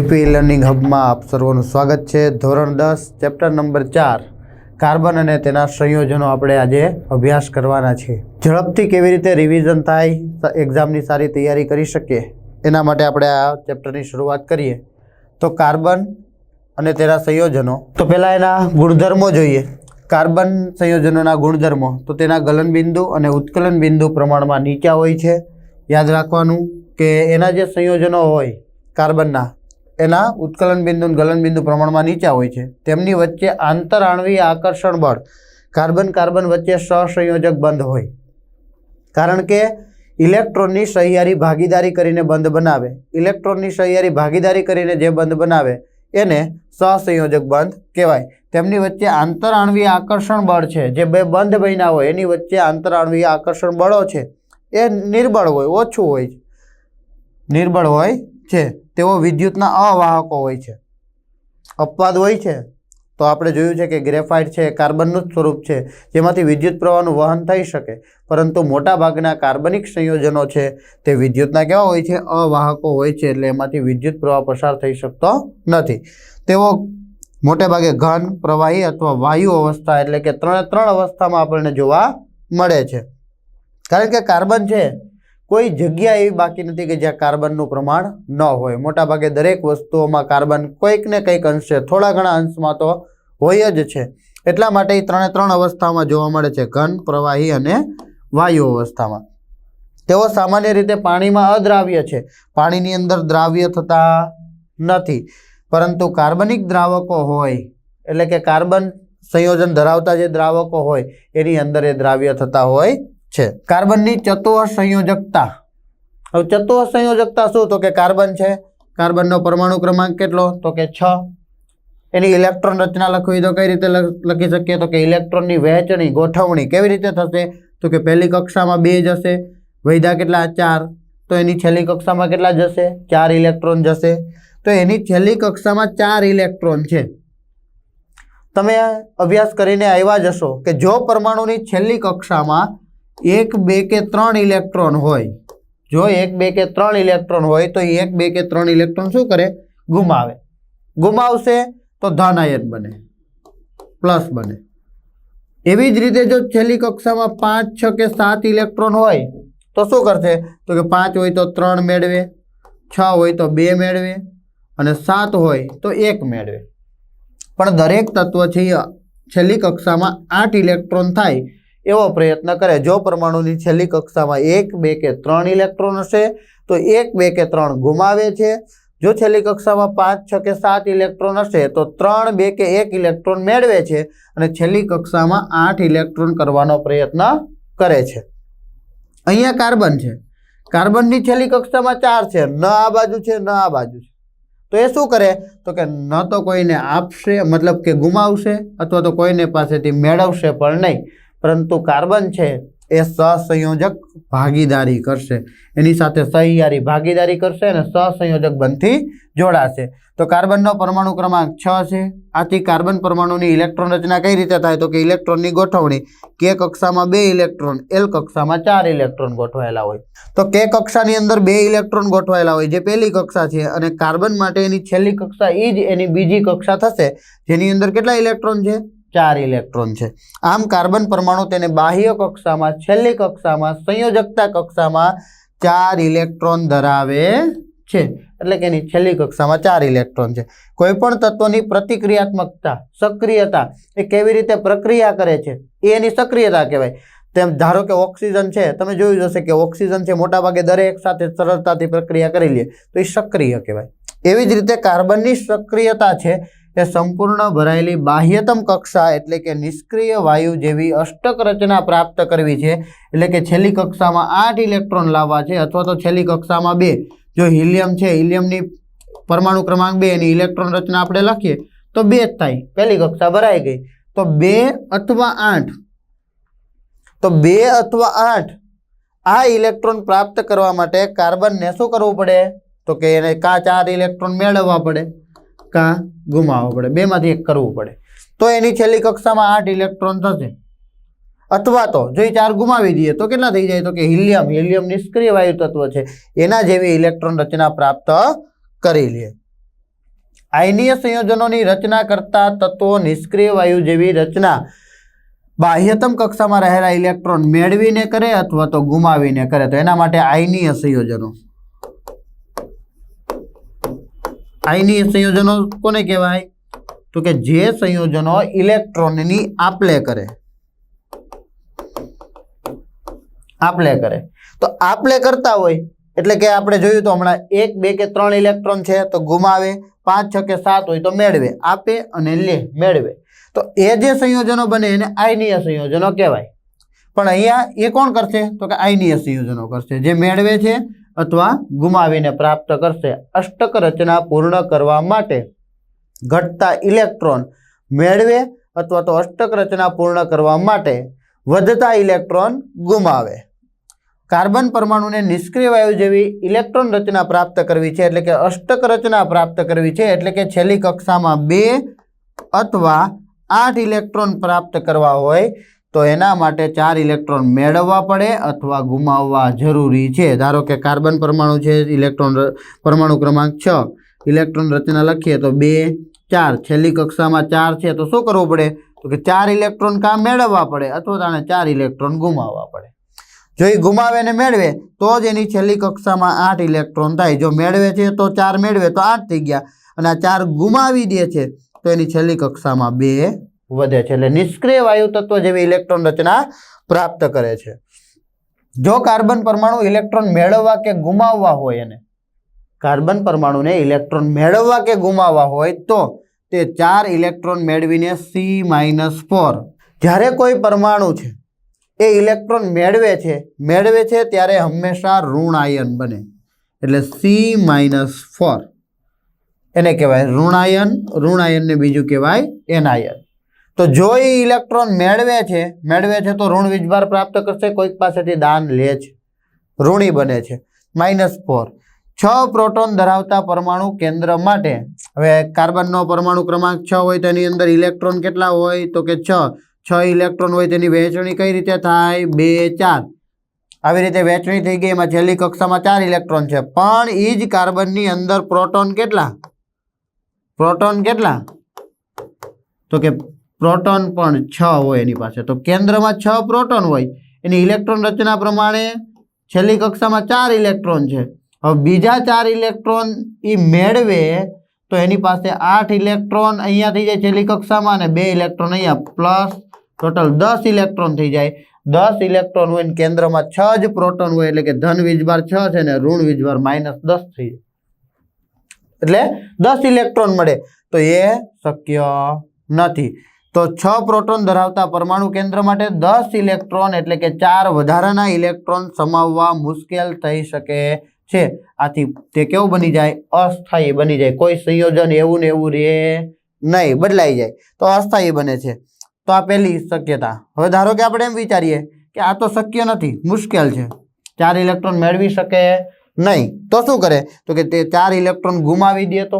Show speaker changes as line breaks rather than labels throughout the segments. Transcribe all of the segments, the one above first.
JP learning હબમાં આપ સર્વનું સ્વાગત છે। ધોરણ 10 ચેપ્ટર નંબર 4 કાર્બન અને તેના સંયોજનો આપણે આજે અભ્યાસ કરવાના છે। ઝડપથી કેવી રીતે રિવિઝન થાય, એક્ઝામની સારી તૈયારી કરી શકીએ એના માટે આપણે આ ચેપ્ટરની શરૂઆત કરીએ। તો કાર્બન અને તેના સંયોજનો, તો પહેલાં એના ગુણધર્મો જોઈએ। કાર્બન સંયોજનોના ગુણધર્મો, તો તેના ગલનબિંદુ અને ઉત્કલન બિંદુ પ્રમાણમાં નીચા હોય છે। યાદ રાખવાનું કે એના જે સંયોજનો હોય કાર્બનના, એના ઉત્કલન બિંદુ અને ગલન બિંદુ પ્રમાણમાં નીચા હોય છે। તેમની વચ્ચે આંતરઆણ્વીય આકર્ષણ બળ, કાર્બન કાર્બન વચ્ચે સહસંયોજક બંધ હોય, કારણ કે ઇલેક્ટ્રોનની સહિયારી ભાગીદારી કરીને બંધ બનાવે। ઇલેક્ટ્રોનની સહિયારી ભાગીદારી કરીને જે બંધ બનાવે એને સહસંયોજક બંધ કહેવાય। તેમની વચ્ચે આંતરઆણ્વીય આકર્ષણ બળ છે, જે બે બંધ બન્યા હોય એની વચ્ચે આંતરઆણ્વીય આકર્ષણ બળો છે એ નિર્બળ હોય, ઓછું હોય, નિર્બળ હોય છે। તેઓ વિદ્યુતના અવાહકો હોય છે। અપવાદ હોય છે તો આપણે જોયું છે કે ગ્રેફાઇટ છે કાર્બનનું જ સ્વરૂપ છે, જેમાંથી વિદ્યુત પ્રવાહનું વહન થઈ શકે, પરંતુ મોટાભાગના કાર્બનિક સંયોજનો છે તે વિદ્યુતના કેવા હોય છે? અવાહકો હોય છે, એટલે એમાંથી વિદ્યુત પ્રવાહ પસાર થઈ શકતો નથી। તેઓ મોટેભાગે ઘન, પ્રવાહી અથવા વાયુ અવસ્થા, એટલે કે ત્રણ અવસ્થામાં આપણને જોવા મળે છે। કારણ કે કાર્બન છે, કોઈ જગ્યા એવી બાકી નથી કે જ્યાં કાર્બનનું પ્રમાણ ન હોય। મોટાભાગે દરેક વસ્તુઓમાં કાર્બન કોઈક ને કંઈક અંશે, થોડા ઘણા અંશમાં તો હોય જ છે। એટલા માટે એ ત્રણ અવસ્થામાં જોવા મળે છે, ઘન, પ્રવાહી અને વાયુ અવસ્થામાં। તેઓ સામાન્ય રીતે પાણીમાં અદ્રાવ્ય છે, પાણીની અંદર દ્રાવ્ય થતા નથી, પરંતુ કાર્બનિક દ્રાવકો હોય, એટલે કે કાર્બન સંયોજન ધરાવતા જે દ્રાવકો હોય એની અંદર એ દ્રાવ્ય થતા હોય છે। કાર્બનની ચતુઃ સંયોજકતા, હવે ચતુઃ સંયોજકતા શું? તો કે કાર્બન છે, કાર્બનનો પરમાણુ ક્રમાંક કેટલો? તો કે 6। એની ઇલેક્ટ્રોન રચના લખવી તો કઈ રીતે લખી શકીએ? તો કે ઇલેક્ટ્રોનની વહેંચણી, ગોઠવણી કેવી રીતે થશે? તો કે પહેલી કક્ષામાં 2 જશે, વૈધા કેટલા? 4, તો એની છેલ્લી કક્ષામાં કેટલા જશે? 4 ઇલેક્ટ્રોન જશે। તો એની છેલ્લી કક્ષામાં 4 ઇલેક્ટ્રોન છે। તમે અભ્યાસ કરીને આવ્યા જશો કે જો પરમાણુની છેલ્લી કક્ષામાં 1, 2 કે 3 ઇલેક્ટ્રોન હોય, જો 1, 2 કે 3 ઇલેક્ટ્રોન હોય તો 1, 2 કે 3 ઇલેક્ટ્રોન શું કરે? ગુમાવે। ગુમાવશે તો ધન આયન બને, પ્લસ બને। એવી જ રીતે જો છેલ્લી કક્ષામાં 5, 6 કે 7 ઇલેક્ટ્રોન હોય તો શું કરશે? તો કે 5 હોય તો 3 મેળવે, 6 હોય તો 2 મેળવે અને 7 હોય તો 1 મેળવે। પણ દરેક તત્વ છે છેલ્લી કક્ષામાં 8 ઇલેક્ટ્રોન થાય એવો પ્રયત્ન કરે। જો પરમાણુની છેલ્લી કક્ષામાં 1, 2 કે 3 ઇલેક્ટ્રોન હશે તો 1, 2 કે 3 ગુમાવે છે। જો છેલ્લી કક્ષામાં 5, 6 કે 7 ઇલેક્ટ્રોન હશે તો 3, 2 કે 1 ઇલેક્ટ્રોન મેળવે છે અને છેલ્લી કક્ષામાં 8 ઇલેક્ટ્રોન કરવાનો પ્રયત્ન કરે છે। અહીંયા કાર્બન છે, કાર્બનની છેલ્લી કક્ષામાં 4 છે, ન આ બાજુ છે ન આ બાજુ છે, તો એ શું કરે? તો કે ન તો કોઈને આપશે, મતલબ કે ગુમાવશે, અથવા તો કોઈને પાસેથી મેળવશે પણ નહીં, પરંતુ કાર્બન છે એ સહસંયોજક ભાગીદારી કરશે, એની સાથે સહિયારી ભાગીદારી કરશે અને સહસંયોજક બંધથી જોડાશે। તો કાર્બનનો પરમાણુ ક્રમાંક 6 છે। આથી કાર્બન પરમાણુની ઇલેક્ટ્રોન રચના કઈ રીતે થાય? તો કે ઇલેક્ટ્રોનની ગોઠવણી, કે કક્ષામાં 2 ઇલેક્ટ્રોન, એલ કક્ષામાં 4 ઇલેક્ટ્રોન ગોઠવાયેલા હોય। તો કે કક્ષાની અંદર 2 ઇલેક્ટ્રોન ગોઠવાયેલા હોય, જે પહેલી કક્ષા છે, અને કાર્બન માટે એની છેલ્લી કક્ષા એ જ એની બીજી કક્ષા થશે, જેની અંદર કેટલા ઇલેક્ટ્રોન છે? 4 ઇલેક્ટ્રોન છે। આમ કાર્બન પરમાણુ તેને બાહ્ય કક્ષામાં, છેલ્લી કક્ષામાં, સંયોજકતા કક્ષામાં 4 ઇલેક્ટ્રોન ધરાવે છે, એટલે કે એની છેલ્લી કક્ષામાં 4 ઇલેક્ટ્રોન છે। કોઈ પણ તત્વની પ્રતિક્રિયાત્મકતા, સક્રિયતા, એ કેવી રીતે પ્રક્રિયા કરે છે એ એની સક્રિયતા કહેવાય। તેમ ધારો કે ઓક્સિજન છે, તમે જોયું જશે કે ઓક્સિજન છે મોટાભાગે દરેક સાથે સરળતાથી પ્રક્રિયા કરી લે તો એ સક્રિય કહેવાય। એવી જ રીતે કાર્બનની સક્રિયતા છે એ સંપૂર્ણ ભરાયેલી બાહ્યતમ કક્ષા, એટલે કે નિષ્ક્રિય વાયુ જેવી અષ્ટક રચના પ્રાપ્ત કરવી છે, એટલે કે છેલ્લી કક્ષામાં 8 ઇલેક્ટ્રોન લાવવા છે, અથવા તો છેલ્લી કક્ષામાં 2। જો હિલિયમ છે, હિલિયમની પરમાણુ ક્રમાંક 2, એની ઇલેક્ટ્રોન રચના આપણે લખીએ તો 2 જ થાય, પહેલી કક્ષા ભરાઈ ગઈ। તો 2 અથવા 8, તો 2 અથવા 8 આ ઇલેક્ટ્રોન પ્રાપ્ત કરવા માટે કાર્બનને શું કરવું પડે? તો કે એને કાં 4 ઇલેક્ટ્રોન મેળવવા પડે, કાં ગુમાવવા પડે, બેમાંથી એક કરવું પડે, તો એની છેલ્લી કક્ષામાં 8 ઇલેક્ટ્રોન થશે। અથવા તો જો 4 ગુમાવી દઈએ તો કેટલા થઈ જાય? તો કે હિલિયમ નિષ્ક્રિય વાયુ તત્વ છે, એના જેવી ઇલેક્ટ્રોન રચના પ્રાપ્ત કરી લે। આયનીય સંયોજનોની રચના કરતા તત્વો નિષ્ક્રિય વાયુ જેવી રચના બાહ્યતમ કક્ષામાં રહેલા ઇલેક્ટ્રોન મેળવીને કરે અથવા તો ગુમાવીને કરે, તો એના માટે આયનીય સંયોજનો. આયનીય સંયોજનો કોને કહેવાય? તો કે જે સંયોજનો ઇલેક્ટ્રોનની આપલે કરે. તો આપલે કરતા હોય એટલે કે આપણે જોયું તો હમણાં 1, 2 કે 3 ઇલેક્ટ્રોન છે તો ગુમાવે, 5, 6 કે 7 હોય તો મેળવે, આપે અને લે, મેળવે. તો એ જે સંયોજનો બને એને આયનીય સંયોજનો કહેવાય. પણ અહીંયા એ કોણ કરશે? તો કે આયનીય સંયોજનો કરશે, જે મેળવે છે અથવા ગુમાવીને પ્રાપ્ત કરશે. અષ્ટક રચના પૂર્ણ કરવા માટે ઘટતા ઇલેક્ટ્રોન મેળવે અથવા તો અષ્ટક રચના પૂર્ણ કરવા માટે વધતા ઇલેક્ટ્રોન ગુમાવે. કાર્બન પરમાણુને નિષ્ક્રિય વાયુ જેવી ઇલેક્ટ્રોન રચના પ્રાપ્ત કરવી છે, એટલે કે અષ્ટક રચના પ્રાપ્ત કરવી છે, એટલે કે છેલ્લી કક્ષામાં 2 અથવા 8 ઇલેક્ટ્રોન પ્રાપ્ત કરવા હોય તો એના માટે 4 ઇલેક્ટ્રોન મેળવવા પડે અથવા ગુમાવવા જરૂરી છે. ધારો કે કાર્બન પરમાણુ છે, ઇલેક્ટ્રોન પરમાણુ ક્રમાંક 6, ઇલેક્ટ્રોન રચના લખીએ તો 2, 4, છેલ્લી કક્ષામાં 4 છે તો શું કરવું પડે? તો કે 4 ઇલેક્ટ્રોન કાં મેળવવા પડે અથવા તો 4 ઇલેક્ટ્રોન ગુમાવવા પડે. જો એ ગુમાવે ને મેળવે તો જ એની છેલ્લી કક્ષામાં 8 ઇલેક્ટ્રોન થાય. જો મેળવે છે તો 4 મેળવે તો 8 થઈ ગયા, અને આ 4 ગુમાવી દે છે તો એની છેલ્લી કક્ષામાં 2 વધે છે. એટલે નિષ્ક્રિય વાયુ તત્વ જેવી ઇલેક્ટ્રોન રચના પ્રાપ્ત કરે છે. જો કાર્બન પરમાણુ ઇલેક્ટ્રોન મેળવવા કે ગુમાવવા હોય, એને કાર્બન પરમાણુને ઇલેક્ટ્રોન મેળવવા કે ગુમાવવા હોય તો તે 4 ઇલેક્ટ્રોન મેળવીને C-4. જ્યારે કોઈ પરમાણુ છે એ ઇલેક્ટ્રોન મેળવે છે ત્યારે હંમેશા ઋણ આયન બને, એટલે C-4 એને કહેવાય ઋણ આયનને બીજું કહેવાય એનાયન. તો જો એ ઇલેક્ટ્રોન મેળવે છે તો ઋણ વીજભાર પ્રાપ્ત કરશે, કોઈક પાસેથી દાન લે છે, ઋણી બને છે. -4. 6 પ્રોટોન ધરાવતા પરમાણુ કેન્દ્ર માટે, હવે કાર્બનનો પરમાણુ ક્રમાંક 6 હોય તો એની અંદર ઇલેક્ટ્રોન કેટલા હોય? તો કે 6 ઇલેક્ટ્રોન હોય. તેની વહેંચણી કઈ રીતે થાય? 2, 4. આવી રીતે વહેંચણી થઈ ગઈ. એમાં છેલ્લી કક્ષામાં 4 ઇલેક્ટ્રોન છે, પણ એ જ કાર્બનની અંદર પ્રોટોન કેટલા? તો કે પ્રોટોન પણ 6 હોય એની પાસે. તો કેન્દ્રમાં 6 પ્રોટોન હોય, એની ઇલેક્ટ્રોન રચના પ્રમાણે છેલ્લી કક્ષામાં 4 ઇલેક્ટ્રોન છે. હવે બીજા 4 ઇલેક્ટ્રોન એ મેળવે તો એની પાસે 8 ઇલેક્ટ્રોન અહીંયા થઈ જાય છેલ્લી કક્ષામાં, અને 2 ઇલેક્ટ્રોન અહીંયા, પ્લસ ટોટલ 10 ઇલેક્ટ્રોન થઈ જાય. 10 ઇલેક્ટ્રોન હોય ને કેન્દ્રમાં 6 જ પ્રોટોન હોય, એટલે કે ધન વીજભાર 6 છે ને ઋણ વીજભાર -10 થઈ જાય, એટલે 10 ઇલેક્ટ્રોન મળે. તો એ શક્ય નથી. તો 6 પ્રોટોન ધરાવતા પરમાણુ કેન્દ્ર માટે 10 ઇલેક્ટ્રોન એટલે કે 4 વધારાના ઇલેક્ટ્રોન સમાવવા મુશ્કેલ થઈ શકે છે. આથી તે કેવું બની જાય? અસ્થાયી બની જાય. કોઈ સંયોજન એવું ને એવું રહે નહીં, બદલાઈ જાય તો અસ્થાયી બને છે. તો આ પહેલી શક્યતા. હવે ધારો કે આપણે એમ વિચારીએ કે આ તો શક્ય નથી, મુશ્કેલ છે, 4 ઇલેક્ટ્રોન મેળવી શકે નહીં, તો શું કરે? તો કે તે 4 ઇલેક્ટ્રોન ગુમાવી દે, તો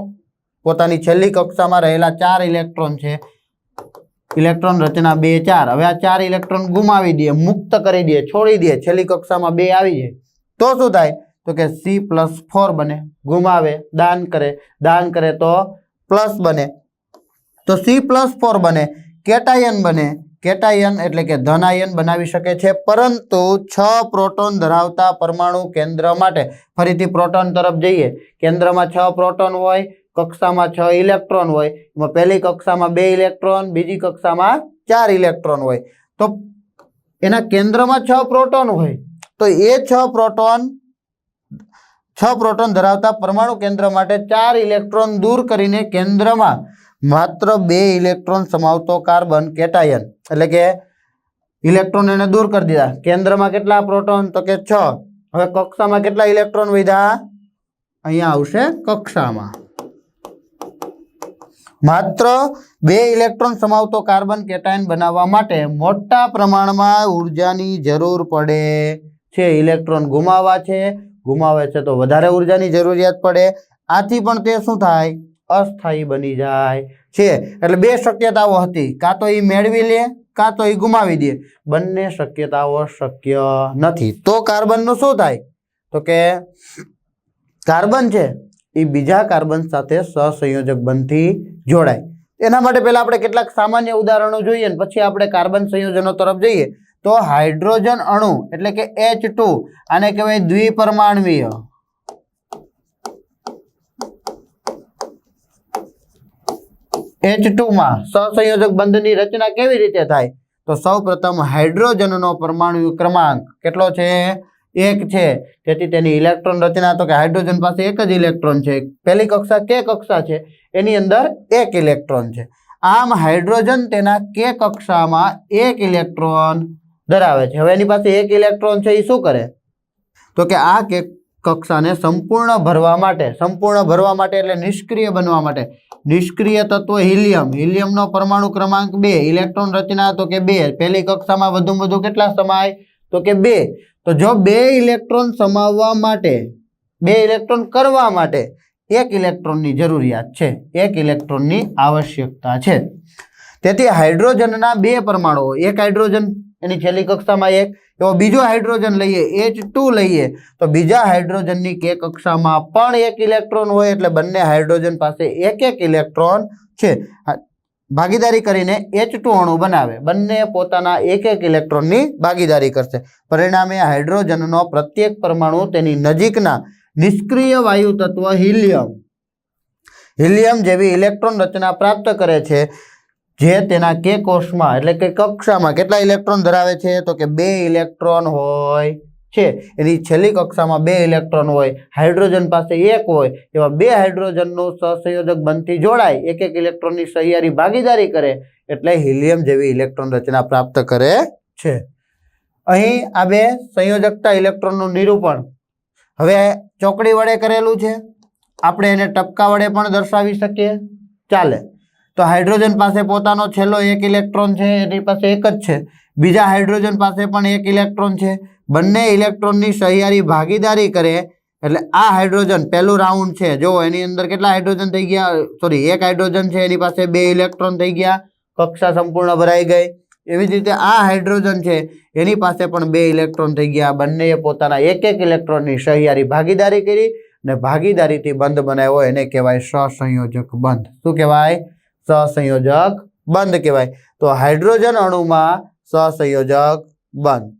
પોતાની છેલ્લી કક્ષામાં રહેલા 4 ઇલેક્ટ્રોન છે, ઇલેક્ટ્રોન રચના 2, 4. હવે આ 4 ઇલેક્ટ્રોન ગુમાવી દે, મુક્ત કરી દે, છોડી દે, છેલ્લી કક્ષામાં 2 આવી જાય તો શું થાય? તો કે C+4 બને. ગુમાવે, દાન કરે તો પ્લસ બને, તો C+4 બને. કેટાયન બને. કેટાયન એટલે કે ધનાયન બનાવી શકે છે, પરંતુ 6 પ્રોટોન ધરાવતા પરમાણુ કેન્દ્ર માટે, ફરીથી પ્રોટોન તરફ જઈએ, કેન્દ્રમાં 6 પ્રોટોન હોય, કક્ષામાં 6 ઇલેક્ટ્રોન હોય, એમાં પહેલી કક્ષામાં 2 ઇલેક્ટ્રોન, બીજી કક્ષામાં 4 ઇલેક્ટ્રોન હોય, તો એના કેન્દ્રમાં 6 પ્રોટોન હોય, તો એ 6 પ્રોટોન ધરાવતા પરમાણુ કેન્દ્ર માટે 4 ઇલેક્ટ્રોન દૂર કરીને કેન્દ્રમાં માત્ર 2 ઇલેક્ટ્રોન સમાવતો કાર્બન કેટાયન, એટલે કે ઇલેક્ટ્રોન એને દૂર કરી દીધા. કેન્દ્રમાં કેટલા પ્રોટોન? તો કે 6. હવે કક્ષામાં કેટલા ઇલેક્ટ્રોન વધ્યા? અહીંયા આવશે કક્ષામાં માત્ર 2 ઇલેક્ટ્રોન સમાવતો કાર્બન કેટાયન બનાવવા માટે મોટા પ્રમાણમાં ઉર્જાની જરૂર પડે છે. ઇલેક્ટ્રોન ગુમાવે છે તો વધારે ઉર્જાની જરૂરિયાત પડે. આથી પણ તે શું થાય? અસ્થાયી બની જાય છે. એટલે 2 શક્યતાઓ હતી, કાં તો એ મેળવી લે કાં તો એ ગુમાવી દે. બંને શક્યતાઓ શક્ય નથી. તો કાર્બનનું શું થાય? તો કે કાર્બન છે એ બીજા કાર્બન સાથે સહસંયોજક બંધથી જોડાય. એના માટે પહેલા આપણે કેટલાક સામાન્ય ઉદાહરણો જોઈએ ને પછી આપણે કાર્બન સંયોજનો તરફ જઈએ. તો હાઇડ્રોજન અણુ એટલે કે H2 આને કહેવાય દ્વિપરમાણવીય. H2 માં સહસંયોજક બંધની રચના કેવી રીતે થાય? તો સૌપ્રથમ હાઇડ્રોજનનો પરમાણુ ક્રમાંક કેટલો છે? 1 છે. તેથી તેની ઇલેક્ટ્રોન રચના તો કે હાઇડ્રોજન પાસે એક જ ઇલેક્ટ્રોન છે. પહેલી કક્ષા K કક્ષા છે, એની અંદર 1 ઇલેક્ટ્રોન છે. આમ હાઇડ્રોજન તેના K કક્ષામાં 1 ઇલેક્ટ્રોન ધરાવે છે. હવે એની પાસે 1 ઇલેક્ટ્રોન છે, એ શું કરે? તો કે આ K કક્ષાને સંપૂર્ણ ભરવા માટે એટલે નિષ્ક્રિય બનવા માટે નિષ્ક્રિય તત્વ હિલિયમનો પરમાણુ ક્રમાંક 2, ઇલેક્ટ્રોન રચના તો કે 2. પહેલી કક્ષામાં વધુમાં વધુ કેટલા સમાય? તો કે 2. તો જો 2 ઇલેક્ટ્રોન સમાવવા માટે 2 ઇલેક્ટ્રોન કરવા માટે 1 ઇલેક્ટ્રોનની જરૂરિયાત છે, 1 ઇલેક્ટ્રોનની આવશ્યકતા છે. તેથી હાઇડ્રોજનના 2 પરમાણુઓ, એક હાઇડ્રોજન એની છેલ્લી કક્ષામાં 1, એવો બીજો હાઇડ્રોજન લઈએ H2 લઈએ તો બીજા હાઇડ્રોજનની K કક્ષામાં પણ 1 ઇલેક્ટ્રોન હોય એટલે બંને હાઇડ્રોજન પાસે 1 ઇલેક્ટ્રોન છે. ભાગીદારી કરીને H2 અણુ બનાવે. બંને પોતાના 1 ઇલેક્ટ્રોનની ભાગીદારી કરશે. પરિણામે હાઇડ્રોજનનો પ્રત્યેક પરમાણુ તેની નજીકના નિષ્ક્રિય વાયુ તત્વ હિલિયમ જેવી ઇલેક્ટ્રોન રચના પ્રાપ્ત કરે છે, જે તેના K કોષમાં એટલે કે કક્ષામાં કેટલા ઇલેક્ટ્રોન ધરાવે છે? તો કે 2 ઇલેક્ટ્રોન હોય છે. એની છેલ્લી કક્ષામાં 2 ઇલેક્ટ્રોન હોય, હાઇડ્રોજન પાસે 1 હોય, એવા 2 હાઇડ્રોજનનું સહસંયોજક બંધથી જોડાય, 1 ઇલેક્ટ્રોનની સહિયારી ભાગીદારી કરે એટલે હિલિયમ જેવી ઇલેક્ટ્રોન રચના પ્રાપ્ત કરે છે. અહીં આ 2 સંયોજકતા ઇલેક્ટ્રોનનું નિરૂપણ હવે ચોકડી વડે કરેલું છે. આપણે એને ટપકા વડે પણ દર્શાવી શકીએ, ચાલે. તો હાઇડ્રોજન પાસે પોતાનો છેલ્લો 1 ઇલેક્ટ્રોન છે, એની પાસે 1 જ છે. બીજા હાઇડ્રોજન પાસે પણ 1 ઇલેક્ટ્રોન છે. બંને ઇલેક્ટ્રોનની સહિયારી ભાગીદારી કરે એટલે આ હાઇડ્રોજન પહેલું રાઉન્ડ છે, જો એની અંદર કેટલા હાઇડ્રોજન થઈ ગયા? સોરી, 1 હાઇડ્રોજન છે, એની પાસે 2 ઇલેક્ટ્રોન થઈ ગયા, કક્ષા સંપૂર્ણ ભરાઈ ગઈ. એવી જ રીતે આ હાઇડ્રોજન છે, એની પાસે પણ 2 ઇલેક્ટ્રોન થઈ ગયા. બંનેએ પોતાના 1 ઇલેક્ટ્રોનની સહિયારી ભાગીદારી કરી અને ભાગીદારીથી બંધ બનાવ્યો, એને કહેવાય સહસંયોજક બંધ. શું કહેવાય? સહસંયોજક બંધ કહેવાય. તો હાઇડ્રોજન અણુમાં સહસંયોજક બંધ.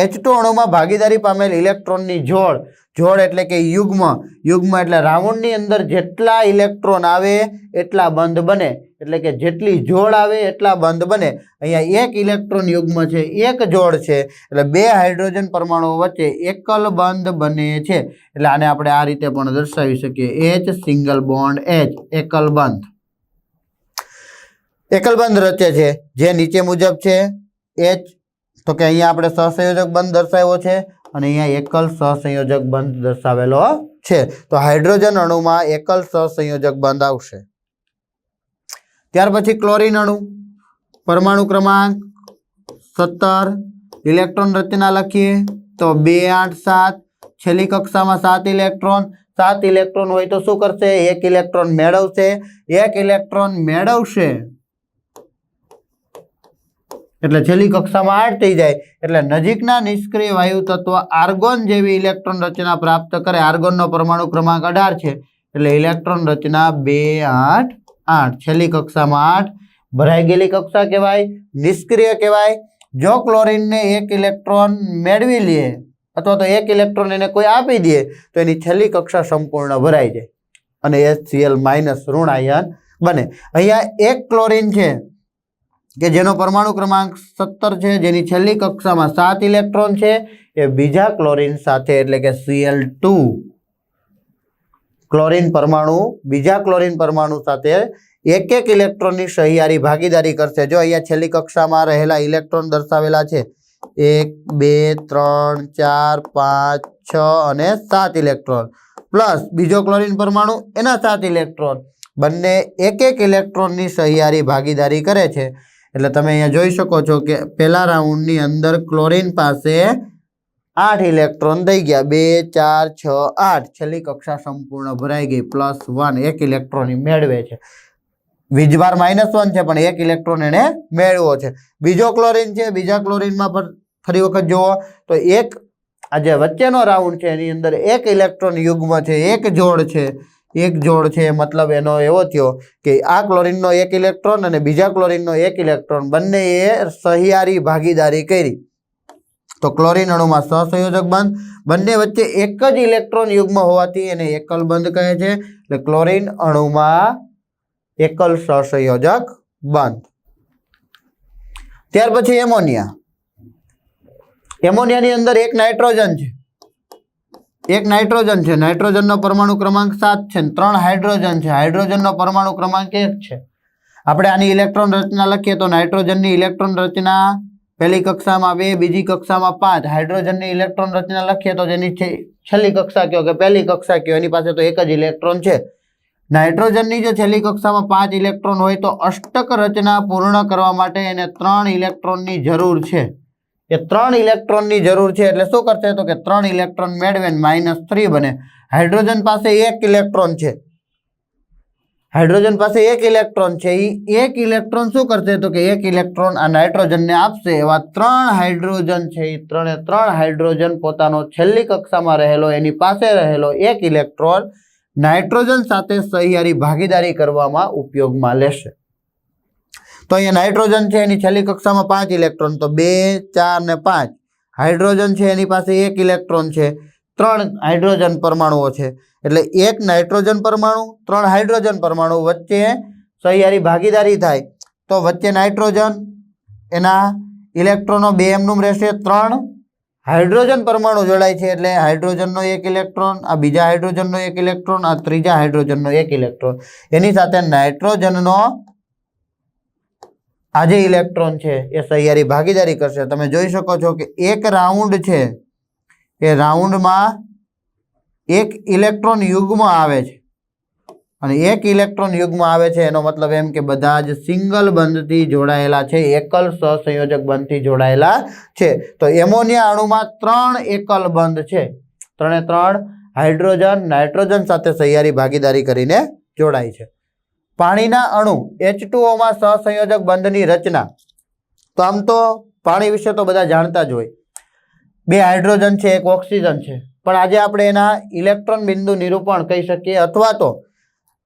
H2 અણુમાં ભાગીદારી પામેલ ઇલેક્ટ્રોનની જોડ એટલે કે યુગ્મ એટલે રાઉન્ડની અંદર જેટલા ઇલેક્ટ્રોન આવે એટલા બંધ બને, એટલે કે જેટલી જોડ આવે એટલા બંધ બને. અહીંયા 1 ઇલેક્ટ્રોન યુગ્મ છે, 1 જોડ છે, એટલે 2 હાઇડ્રોજન પરમાણુઓ વચ્ચે એકલ બંધ બને છે. એટલે આને આપણે આ રીતે પણ દર્શાવી શકીએ, H સિંગલ બોન્ડ H એકલ બંધ. એકલ બંધ રચે છે જે નીચે મુજબ છે. H તો કે અહીંયા આપણે સહસંયોજક બંધ દર્શાવ્યો છે અને અહીંયા એકલ સહસંયોજક બંધ દર્શાવેલો છે. તો હાઇડ્રોજન અણુમાં એકલ સહસંયોજક બંધ આવશે. ત્યાર પછી ક્લોરીન અણુ, પરમાણુ ક્રમાંક 17, ઇલેક્ટ્રોન રચના લખીએ તો 2 8 7, છેલ્લી કક્ષામાં 7 ઇલેક્ટ્રોન. 7 ઇલેક્ટ્રોન હોય તો શું કરશે? 1 ઇલેક્ટ્રોન મેળવશે. 1 ઇલેક્ટ્રોન મેળવશે એટલે છેલ્લી કક્ષામાં 8 થઈ જાય, એટલે નજીકના નિષ્ક્રિય વાયુ તત્વ આર્ગોન જેવી ઇલેક્ટ્રોન રચના પ્રાપ્ત કરે. આર્ગોનનો પરમાણુ ક્રમાંક 18 છે, એટલે ઇલેક્ટ્રોન રચના 2 8 8, છેલ્લી કક્ષામાં 8. ભરાઈ ગયેલી કક્ષા કહેવાય, નિષ્ક્રિય કહેવાય. જો ક્લોરીનને 1 ઇલેક્ટ્રોન મેળવી લે અથવા તો 1 ઇલેક્ટ્રોન એને કોઈ આપી દે તો એની છેલ્લી કક્ષા સંપૂર્ણ ભરાઈ જાય અને HCl- ઋણ આયન બને. અહીંયા 1 ક્લોરીન છે કે જેનો પરમાણુ ક્રમાંક 17 છે, જેની છેલ્લી કક્ષામાં 7 ઇલેક્ટ્રોન છે, એ બીજા ક્લોરીન સાથે એટલે કે Cl2 ક્લોરીન પરમાણુ બીજા ક્લોરીન પરમાણુ સાથે 1 ઇલેક્ટ્રોનની સહિયારી ભાગીદારી કરશે. જો અહીંયા છેલ્લી કક્ષામાં રહેલા ઇલેક્ટ્રોન દર્શાવેલા છે, 1 2 3 4 5 6 અને 7 ઇલેક્ટ્રોન પ્લસ બીજો ક્લોરીન પરમાણુ એના 7 ઇલેક્ટ્રોન, બંને 1 ઇલેક્ટ્રોનની સહિયારી ભાગીદારી કરે છે. એટલે તમે અહીંયા જોઈ શકો છો કે પહેલા રાઉન્ડની અંદર ક્લોરીન પાસે 8 ઇલેક્ટ્રોન થઈ ગયા, 2 4 6 8, છેલ્લી કક્ષા સંપૂર્ણ ભરાઈ ગઈ. +1 1 ઇલેક્ટ્રોન મેળવે છે. વીજભાર -1 છે પણ 1 ઇલેક્ટ્રોન એને મેળવ્યો છે. બીજો ક્લોરીન છે, બીજા ક્લોરીનમાં પણ ફરી વખત જુઓ તો 1 આ જે વચ્ચેનો રાઉન્ડ છે એની અંદર એક ઇલેક્ટ્રોન યુગ્મ છે, એક જોડ છે, મતલબ એનો એવો થયો કે આ ક્લોરીનનો એક ઇલેક્ટ્રોન અને બીજા ક્લોરીનનો એક ઇલેક્ટ્રોન બંનેએ સહિયારી ભાગીદારી કરી. તો ક્લોરીન અણુમાં સહસંયોજક બંધ, બંને વચ્ચે એક જ ઇલેક્ટ્રોન યુગ્મ હોવાથી એને એકલ બંધ કહે છે. એટલે ક્લોરીન અણુમાં એકલ સહસંયોજક બંધ. ત્યાર પછી એમોનિયા. એમોનિયાની અંદર એક નાઇટ્રોજન છે, નાઇટ્રોજનનો પરમાણુ ક્રમાંક 7 છે, 3 હાઇડ્રોજન છે, હાઇડ્રોજનનો પરમાણુ ક્રમાંક 1 છે. આપણે આની ઇલેક્ટ્રોન રચના લખીએ તો નાઇટ્રોજનની ઇલેક્ટ્રોન રચના પહેલી કક્ષામાં 2, બીજી કક્ષામાં 5. હાઇડ્રોજનની ઇલેક્ટ્રોન રચના લખીએ તો જેની છેલ્લી કક્ષા કયો કે પહેલી કક્ષા કયો, એની પાસે તો એક જ ઇલેક્ટ્રોન છે. નાઇટ્રોજનની જો છેલ્લી કક્ષામાં 5 ઇલેક્ટ્રોન હોય તો અષ્ટક રચના પૂર્ણ કરવા માટે એને 3 ઇલેક્ટ્રોનની જરૂર છે. એ 3 ઇલેક્ટ્રોનની જરૂર છે એટલે શું કરશે તો કે 3 ઇલેક્ટ્રોન મેળવે -3 બને. હાઇડ્રોજન પાસે એક ઇલેક્ટ્રોન છે, એ એક ઇલેક્ટ્રોન શું કરશે તો કે એક ઇલેક્ટ્રોન આ નાઇટ્રોજનને આપશે. એવા 3 હાઇડ્રોજન છે, એ 3 હાઇડ્રોજન પોતાનો છેલ્લી કક્ષામાં રહેલો એની પાસે રહેલો એક ઇલેક્ટ્રોન નાઇટ્રોજન સાથે સહિયારી ભાગીદારી કરવામાં ઉપયોગમાં લેશે. તો અહીંયા નાઇટ્રોજન છે એની છેલ્લી કક્ષામાં 5 ઇલેક્ટ્રોન, તો 2, 4 ને 5. હાઇડ્રોજન છે એની પાસે એક ઇલેક્ટ્રોન છે, 3 હાઇડ્રોજન પરમાણુઓ છે. એટલે એક નાઇટ્રોજન પરમાણુ, 3 હાઇડ્રોજન પરમાણુ વચ્ચે સહિયારી ભાગીદારી થાય તો વચ્ચે નાઇટ્રોજન એના ઇલેક્ટ્રોનો 2 એમનું રહેશે, 3 હાઇડ્રોજન પરમાણુ જોડાય છે એટલે હાઇડ્રોજનનો એક ઇલેક્ટ્રોન, આ બીજા હાઇડ્રોજનનો એક ઇલેક્ટ્રોન, આ ત્રીજા હાઇડ્રોજનનો એક ઇલેક્ટ્રોન. એની સાથે નાઇટ્રોજનનો આ જે ઇલેક્ટ્રોન છે એ સહિયારી ભાગીદારી કરશે. તમે જોઈ શકો છો કે એક રાઉન્ડ છે એ રાઉન્ડમાં એક ઇલેક્ટ્રોન યુગ્મ આવે છે, અને એક ઇલેક્ટ્રોન યુગ્મ આવે છે એનો મતલબ એમ કે બધા જ સિંગલ બંધથી જોડાયેલા છે, એકલ સહસંયોજક બંધથી જોડાયેલા છે. તો એમોનિયા અણુમાં 3 એકલ બંધ છે, 3 હાઇડ્રોજન નાઇટ્રોજન સાથે સહિયારી ભાગીદારી કરીને જોડાય છે. પાણીના અણુ H2O માં સહસંયોજક બંધની રચના. તો આમ તો પાણી વિશે તો બધા જાણતા જ હોય, 2 હાઇડ્રોજન છે, 1 ઓક્સિજન છે, પણ આજે આપણે એના ઇલેક્ટ્રોન બિંદુ નિરૂપણ કહી શકીએ અથવા તો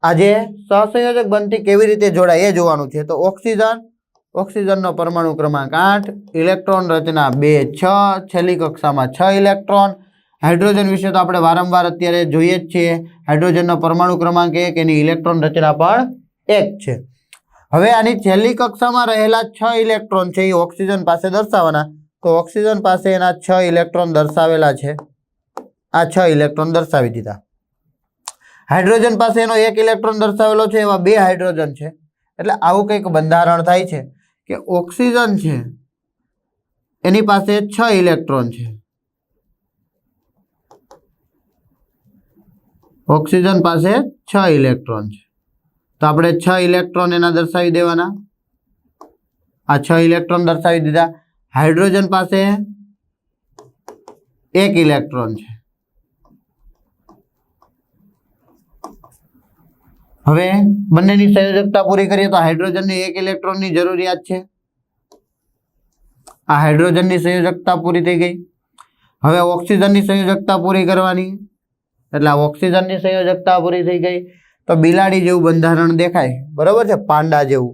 આજે સહસંયોજક બંધથી કેવી રીતે જોડાય એ જોવાનું છે. તો ઓક્સિજનનો પરમાણુ ક્રમાંક 8, ઇલેક્ટ્રોન રચના 2, 6, છેલ્લી કક્ષામાં 6 ઇલેક્ટ્રોન. હાઇડ્રોજન વિશે તો આપણે વારંવાર અત્યારે જોઈએ જ છીએ, હાઇડ્રોજનનો પરમાણુ ક્રમાંક 1, એની ઇલેક્ટ્રોન રચના પણ 1 છે. હવે આની છેલ્લી કક્ષામાં રહેલા 6 ઇલેક્ટ્રોન છે એ ઓક્સિજન પાસે દર્શાવવાના. તો ઓક્સિજન પાસે એના 6 ઇલેક્ટ્રોન દર્શાવેલા છે, આ 6 ઇલેક્ટ્રોન દર્શાવી દીધા. હાઇડ્રોજન પાસે એનો 1 ઇલેક્ટ્રોન દર્શાવેલો છે, એવા 2 હાઇડ્રોજન છે. એટલે આવું કંઈક બંધારણ થાય છે કે ઓક્સિજન છે એની પાસે 6 ઇલેક્ટ્રોન છે, ઓક્સિજન પાસે 6 ઇલેક્ટ્રોન છે. તો આપણે 6 ઇલેક્ટ્રોન એના દર્શાવી દેવાના, આ 6 ઇલેક્ટ્રોન દર્શાવી દીધા. હાઇડ્રોજન પાસે 1 ઇલેક્ટ્રોન છે. હવે બંનેની સંયોજકતા પૂરી કરીએ તો હાઇડ્રોજનની 1 ઇલેક્ટ્રોનની જરૂરિયાત છે. આ હાઇડ્રોજનની સંયોજકતા પૂરી થઈ ગઈ. હવે ઓક્સિજનની સંયોજકતા પૂરી કરવાની, એટલે ઓક્સિજનની સંયોજકતા પૂરી થઈ ગઈ. તો બિલાડી જેવું બંધારણ દેખાય, બરાબર છે, પાંડા જેવું,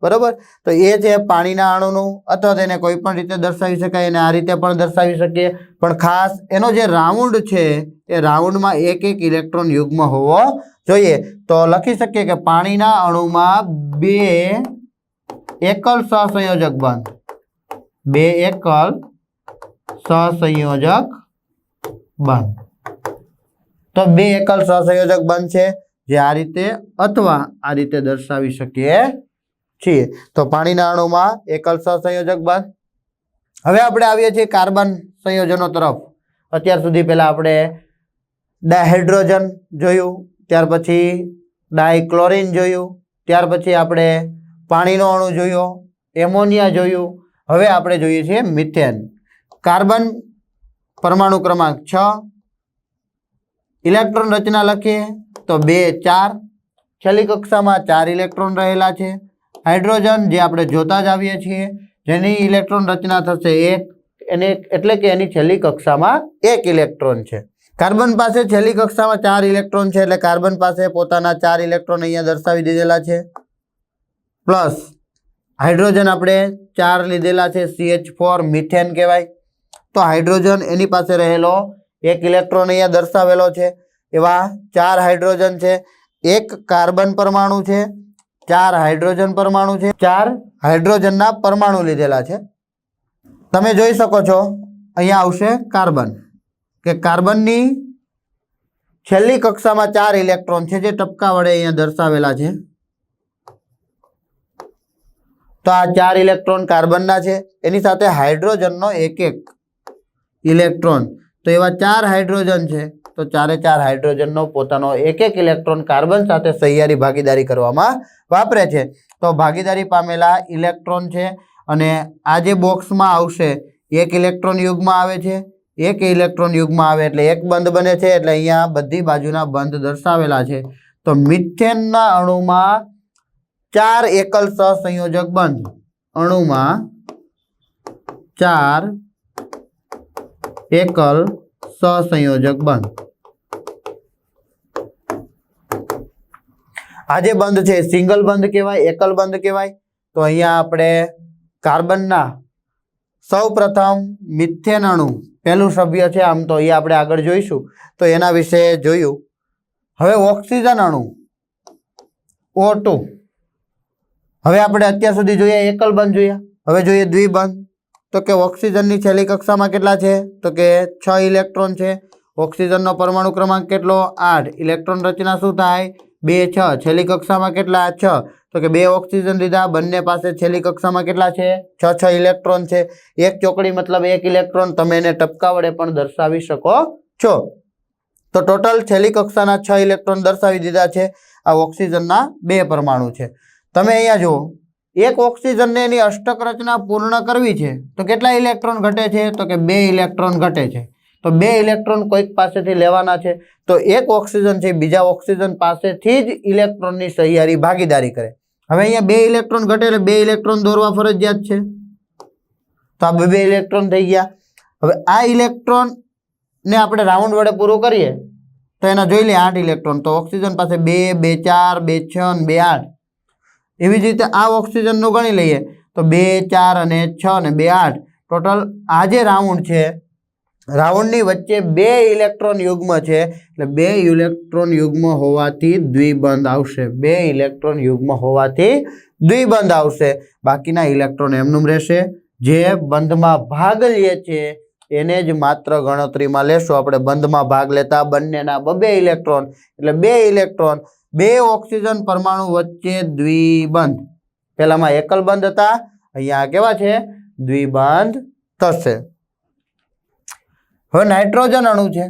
બરાબર. તો એ છે પાણીના અણુનું, અથવા તેને કોઈ પણ રીતે દર્શાવી શકાય, અને આ રીતે પણ દર્શાવી શકીએ. પણ ખાસ એનો જે રાઉન્ડ છે એ રાઉન્ડમાં 1 ઇલેક્ટ્રોન યુગ્મ હોવો જોઈએ. તો લખી શકીએ કે પાણીના અણુમાં 2 એકલ સહસંયોજક બંધ, 2 એકલ સહસંયોજક બંધ. તો 2 એકલ સહસંયોજક બંધ છે જે આ રીતે અથવા આ રીતે દર્શાવી શકીએ છીએ. તો પાણીના અણુમાં એકલ સહસંયોજક બંધ. હવે આપણે આવીએ છીએ કાર્બન સંયોજનો તરફ. અત્યાર સુધી પહેલા આપણે ડાયહાઇડ્રોજન જોયું, ત્યાર પછી ડાયક્લોરિન જોયું, ત્યાર પછી આપણે પાણીનો અણુ જોયો, એમોનિયા જોયું. હવે આપણે જોઈએ છીએ મિથેન. કાર્બન પરમાણુ ક્રમાંક 6, ઇલેક્ટ્રોન રચના લખીએ તો 2, 4, છેલ્લી કક્ષામાં 4 ઇલેક્ટ્રોન રહેલા છે. હાઇડ્રોજન જે આપણે જોતા જ આવીએ છીએ, જેની ઇલેક્ટ્રોન રચના થશે 1, એટલે કે એની છેલ્લી કક્ષામાં 1 ઇલેક્ટ્રોન છે। કાર્બન પાસે છેલ્લી કક્ષામાં 4 ઇલેક્ટ્રોન છે, એટલે કાર્બન પાસે પોતાના 4 ઇલેક્ટ્રોન અહીંયા દર્શાવી દીધેલા છે, પ્લસ હાઇડ્રોજન આપણે 4 લીધેલા છે, CH4 મિથેન કહેવાય। તો હાઇડ્રોજન એની પાસે રહેલો 1 ઇલેક્ટ્રોન અહીંયા દર્શાવેલો છે। એવા 4 હાઇડ્રોજન છે, 1 કાર્બન પરમાણુ છે, 4 હાઇડ્રોજન પરમાણુ છે, 4 હાઇડ્રોજનના પરમાણુ લીધેલા છે। તમે જોઈ શકો છો અહીંયા આવશે કાર્બન, કે કાર્બનની છેલ્લી કક્ષામાં 4 ઇલેક્ટ્રોન છે, જે ટપકા વડે અહીંયા દર્શાવેલા છે। તો આ 4 ઇલેક્ટ્રોન કાર્બનના છે, એની સાથે હાઇડ્રોજનનો 1 ઇલેક્ટ્રોન। તો એવા 4 હાઇડ્રોજન છે, તો 4 હાઇડ્રોજનનો પોતાનો 1 ઇલેક્ટ્રોન કાર્બન સાથે સહિયારી ભાગીદારી કરવામાં વાપરે છે। તો ભાગીદારી પામેલા ઇલેક્ટ્રોન છે, અને આ જે બોક્સમાં આવશે 1 ઇલેક્ટ્રોન યુગ્મ આવે છે, 1 ઇલેક્ટ્રોન યુગ્મ આવે એટલે 1 બંધ બને છે, એટલે અહીંયા બધી બાજુના બંધ દર્શાવેલા છે। તો મિથેનના અણુમાં 4 એકલ સહસંયોજક બંધ, અણુમાં 4 એકલ સહસંયોજક બંધ। આ જે બંધ છે સિંગલ બંધ કહેવાય, એકલ બંધ કહેવાય। તો અહીંયા આપણે કાર્બનના સૌ પ્રથમ મિથેન અણુ પહેલું સભ્ય છે, આમ તો એ આપણે આગળ જોઈશું, તો એના વિશે જોયું। હવે ઓક્સિજન અણુ O2, હવે આપણે અત્યાર સુધી જોઈએ એકલ બંધ જોયા, હવે જોઈએ દ્વિબંધ। તો કે ઓક્સિજનની છેલ્લી કક્ષામાં કેટલા છે, તો કે 6 ઇલેક્ટ્રોન છે। ઓક્સિજનનો પરમાણુ ક્રમાંક કેટલો, 8। ઇલેક્ટ્રોન રચના શું થાય, 2 6। છેલ્લી કક્ષામાં કેટલા, 6। તો કે 2 ઓક્સિજન લીધા, બંને પાસે છેલ્લી કક્ષામાં કેટલા છે, 6 ઇલેક્ટ્રોન છે। એક ચોકડી મતલબ 1 ઇલેક્ટ્રોન, તમે એને ટપકા વડે પણ દર્શાવી શકો છો। તો ટોટલ છેલ્લી કક્ષાના 6 ઇલેક્ટ્રોન દર્શાવી દીધા છે। આ ઓક્સિજનના 2 પરમાણુ છે। તમે અહીંયા જુઓ, એક ઓક્સિજનને એની અષ્ટક રચના પૂર્ણ કરવી છે, તો કેટલા ઇલેક્ટ્રોન ઘટે છે, તો કે 2 ઇલેક્ટ્રોન ઘટે છે। તો 2 ઇલેક્ટ્રોન કોઈક પાસેથી લેવાના છે, તો એક ઓક્સિજન છે બીજા ઓક્સિજન પાસેથી જ ઇલેક્ટ્રોનની સહિયારી ભાગીદારી કરે। હવે અહીંયા 2 ઇલેક્ટ્રોન ઘટે એટલે 2 ઇલેક્ટ્રોન દોરવા ફરજિયાત છે, તો આ 2 ઇલેક્ટ્રોન થઈ ગયા। હવે આ ઇલેક્ટ્રોન ને આપણે રાઉન્ડ વડે પૂરું કરીએ તો એના જોઈ લે 8 ઇલેક્ટ્રોન, તો ઓક્સિજન પાસે 2 2 4 2 6 અને 2 8। એવી જ રીતે આ ઓક્સિજનનું ગણી લઈએ તો 2 4 અને 6 અને 2 8। ટોટલ આ જે રાઉન્ડ છે, રાઉન્ડની વચ્ચે 2 ઇલેક્ટ્રોન યુગ્મ છે, એટલે 2 ઇલેક્ટ્રોન યુગ્મ હોવાથી દ્વિબંધ આવશે। 2 ઇલેક્ટ્રોન યુગ્મ હોવાથી દ્વિબંધ આવશે, બાકીના ઇલેક્ટ્રોન એમનું રહેશે। જે બંધમાં ભાગ લે છે એને જ માત્ર ગણતરીમાં લેશું આપણે। બંધમાં ભાગ લેતા બંનેના 2 ઇલેક્ટ્રોન, એટલે 2 ઇલેક્ટ્રોન 2 ઓક્સિજન પરમાણુ વચ્ચે દ્વિબંધ। પહેલામાં એકલ બંધ હતા, અહીંયા કેવા છે, દ્વિબંધ થશે। હવે નાઇટ્રોજન અણુ છે,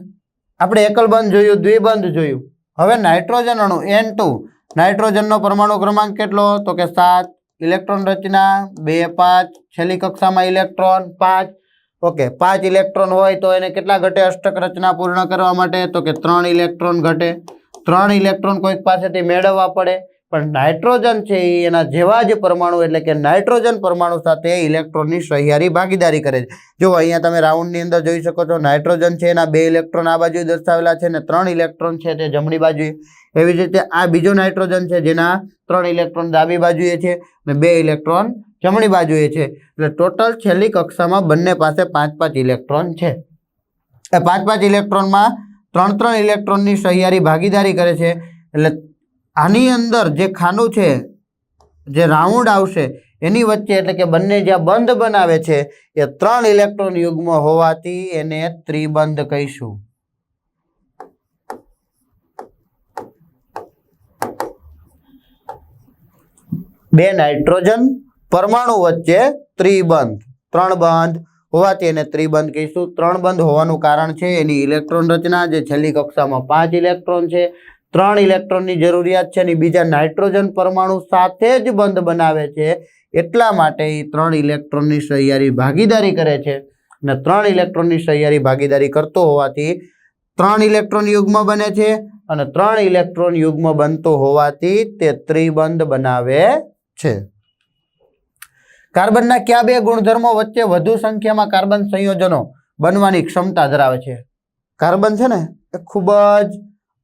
આપણે એકલ બંધ જોયું, દ્વિબંધ જોયું। હવે નાઇટ્રોજન અણુ N2, નાઇટ્રોજનનો પરમાણુ ક્રમાંક કેટલો, તો કે 7। ઇલેક્ટ્રોન રચના 2 5, છેલ્લી કક્ષામાં ઇલેક્ટ્રોન 5। ઓકે, 5 ઇલેક્ટ્રોન હોય તો એને કેટલા ઘટે અષ્ટક રચના પૂર્ણ કરવા માટે, તો કે 3 ઇલેક્ટ્રોન ઘટે। 3 ઇલેક્ટ્રોન કોઈક પાસેથી મેળવવા પડે, પણ નાઇટ્રોજન છે એ એના જેવા જ પરમાણુ એટલે કે નાઇટ્રોજન પરમાણુ સાથે ઇલેક્ટ્રોનની સહિયારી ભાગીદારી કરે છે। જો અહીંયા તમે રાઉન્ડની અંદર જોઈ શકો છો, નાઇટ્રોજન છે એના 2 ઇલેક્ટ્રોન આ બાજુ દર્શાવેલા છે અને 3 ઇલેક્ટ્રોન છે તે જમણી બાજુએ। એવી જ રીતે આ બીજો નાઇટ્રોજન છે જેના 3 ઇલેક્ટ્રોન ડાબી બાજુએ છે અને 2 ઇલેક્ટ્રોન જમણી બાજુએ છે। એટલે ટોટલ છેલ્લી કક્ષામાં બંને પાસે 5 5 ઇલેક્ટ્રોન છે। એ 5 5 ઇલેક્ટ્રોનમાં 3 3 ઇલેક્ટ્રોનની સહિયારી ભાગીદારી કરે છે। એટલે આની અંદર જે ખાનું છે, જે રાઉન્ડ આવશે એની વચ્ચે એટલે કે બંને જ્યાં બંધ બનાવે છે એ 3 ઇલેક્ટ્રોન યુગ્મ હોવાથી એને ત્રિબંધ કહીશું। બે નાઇટ્રોજન પરમાણુ વચ્ચે ત્રિબંધ, 3 બંધ હોવાથી એને ત્રિબંધ કહીશું। 3 બંધ હોવાનું કારણ છે એની ઇલેક્ટ્રોન રચના, જે છેલ્લી કક્ષામાં 5 ઇલેક્ટ્રોન છે, 3 ઇલેક્ટ્રોનની જરૂરિયાત છે અને બીજા નાઇટ્રોજન પરમાણુ સાથે જ બંધ બનાવે છે, એટલા માટે એ 3 ઇલેક્ટ્રોનની સહિયારી ભાગીદારી કરે છે। અને 3 ઇલેક્ટ્રોનની સહિયારી ભાગીદારી કરતો હોવાથી 3 ઇલેક્ટ્રોન યુગ્મ બને છે અને 3 ઇલેક્ટ્રોન યુગ્મ બનતો હોવાથી તે ત્રિબંધ બનાવે છે। કાર્બનના કયા બે ગુણધર્મો વચ્ચે વધુ સંખ્યામાં કાર્બન સંયોજનો બનવાની ક્ષમતા ધરાવે છે? કાર્બન છે ને એ ખૂબ જ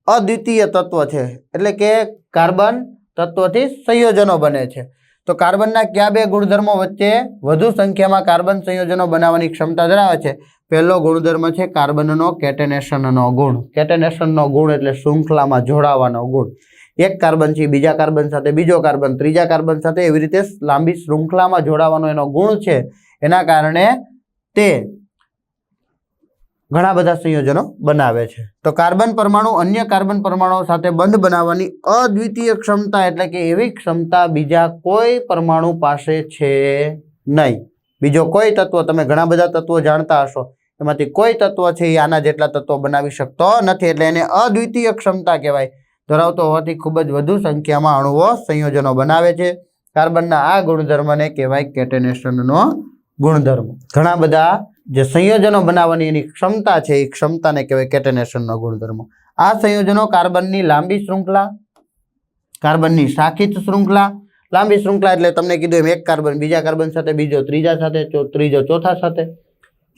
અદ્વિતીય તત્વ છે, એટલે કે કાર્બન તત્વથી સંયોજનો બને છે. તો કાર્બનના કયા બે ગુણધર્મો વચ્ચે વધુ સંખ્યામાં કાર્બન સંયોજનો બનાવવાની ક્ષમતા ધરાવે છે? પહેલો ગુણધર્મ છે કાર્બનનો કેટેનેશનનો ગુણ. કેટેનેશનનો ગુણ એટલે શૃંખલામાં જોડાવાનો ગુણ. એક કાર્બન છે બીજા કાર્બન સાથે, બીજો કાર્બન ત્રીજા કાર્બન સાથે, એવી રીતે લાંબી શૃંખલામાં જોડાવાનો એનો ગુણ છે. એના કારણે તે ઘણા બધા સંયોજનો બનાવે છે. તો કાર્બન પરમાણુ અન્ય કાર્બન પરમાણુઓ સાથે બંધ બનાવવાની અદ્વિતીય ક્ષમતા, એટલે કે એવી ક્ષમતા બીજા કોઈ પરમાણુ પાસે છે નહીં. બીજો કોઈ તત્વ, તમે ઘણા બધા તત્વો જાણતા હશો, એમાંથી કોઈ તત્વ છે એ આના જેટલા તત્વો બનાવી શકતો નથી, એટલે એને અદ્વિતીય ક્ષમતા કહેવાય. ધરાવતો હોવાથી ખૂબ જ વધુ સંખ્યામાં અણુઓ સંયોજનો બનાવે છે. કાર્બનના આ ગુણધર્મને કહેવાય કેટેનેશનનો ગુણધર્મ. ઘણા બધા જે સંયોજનો બનાવવાની એની ક્ષમતા છે એ ક્ષમતાને કહેવાય કેટેનેશનનો ગુણધર્મ. આ સંયોજનો કાર્બનની લાંબી શૃંખલા, કાર્બનની શાખિત શૃંખલા, લાંબી શૃંખલા એટલે તમને કીધું એમ એક કાર્બન બીજા કાર્બન સાથે, બીજો ત્રીજા સાથે, ત્રીજો ચોથા સાથે.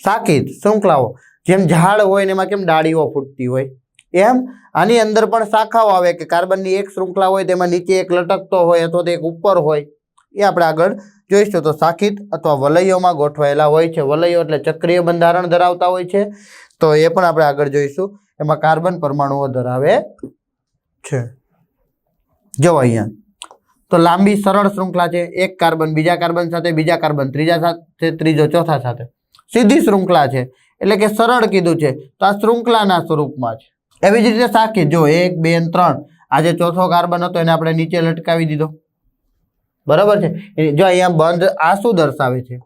શાખિત શૃંખલાઓ જેમ ઝાડ હોય ને એમાં કેમ ડાળીઓ ફૂટતી હોય, એમ આની અંદર પણ શાખાઓ આવે કે કાર્બનની એક શૃંખલા હોય તેમાં નીચે એક લટકતો હોય અથવા તો એક ઉપર હોય. એ આપણે આગળ જોઈશું. તો શાખિત અથવા વલયોમાં ગોઠવાયેલા હોય છે. વલયો એટલે ચક્રીય બંધારણ ધરાવતા હોય છે, તો એ પણ આપણે આગળ જોઈશું. એમાં કાર્બન પરમાણુઓ ધરાવે છે. જો અહીંયા તો લાંબી સરળ શૃંખલા છે, એક કાર્બન બીજા કાર્બન સાથે, બીજા કાર્બન ત્રીજા સાથે, ત્રીજો ચોથા સાથે. સીધી શૃંખલા છે એટલે કે સરળ કીધું છે, તો આ શૃંખલાના સ્વરૂપમાં છે. એવી જ રીતે શાખિત, જો 1 2 અને 3, આ જે ચોથો કાર્બન હતો એને આપણે નીચે લટકાવી દીધો, બરાબર છે. જો અહીંયા બંધ, આ શું દર્શાવે છે?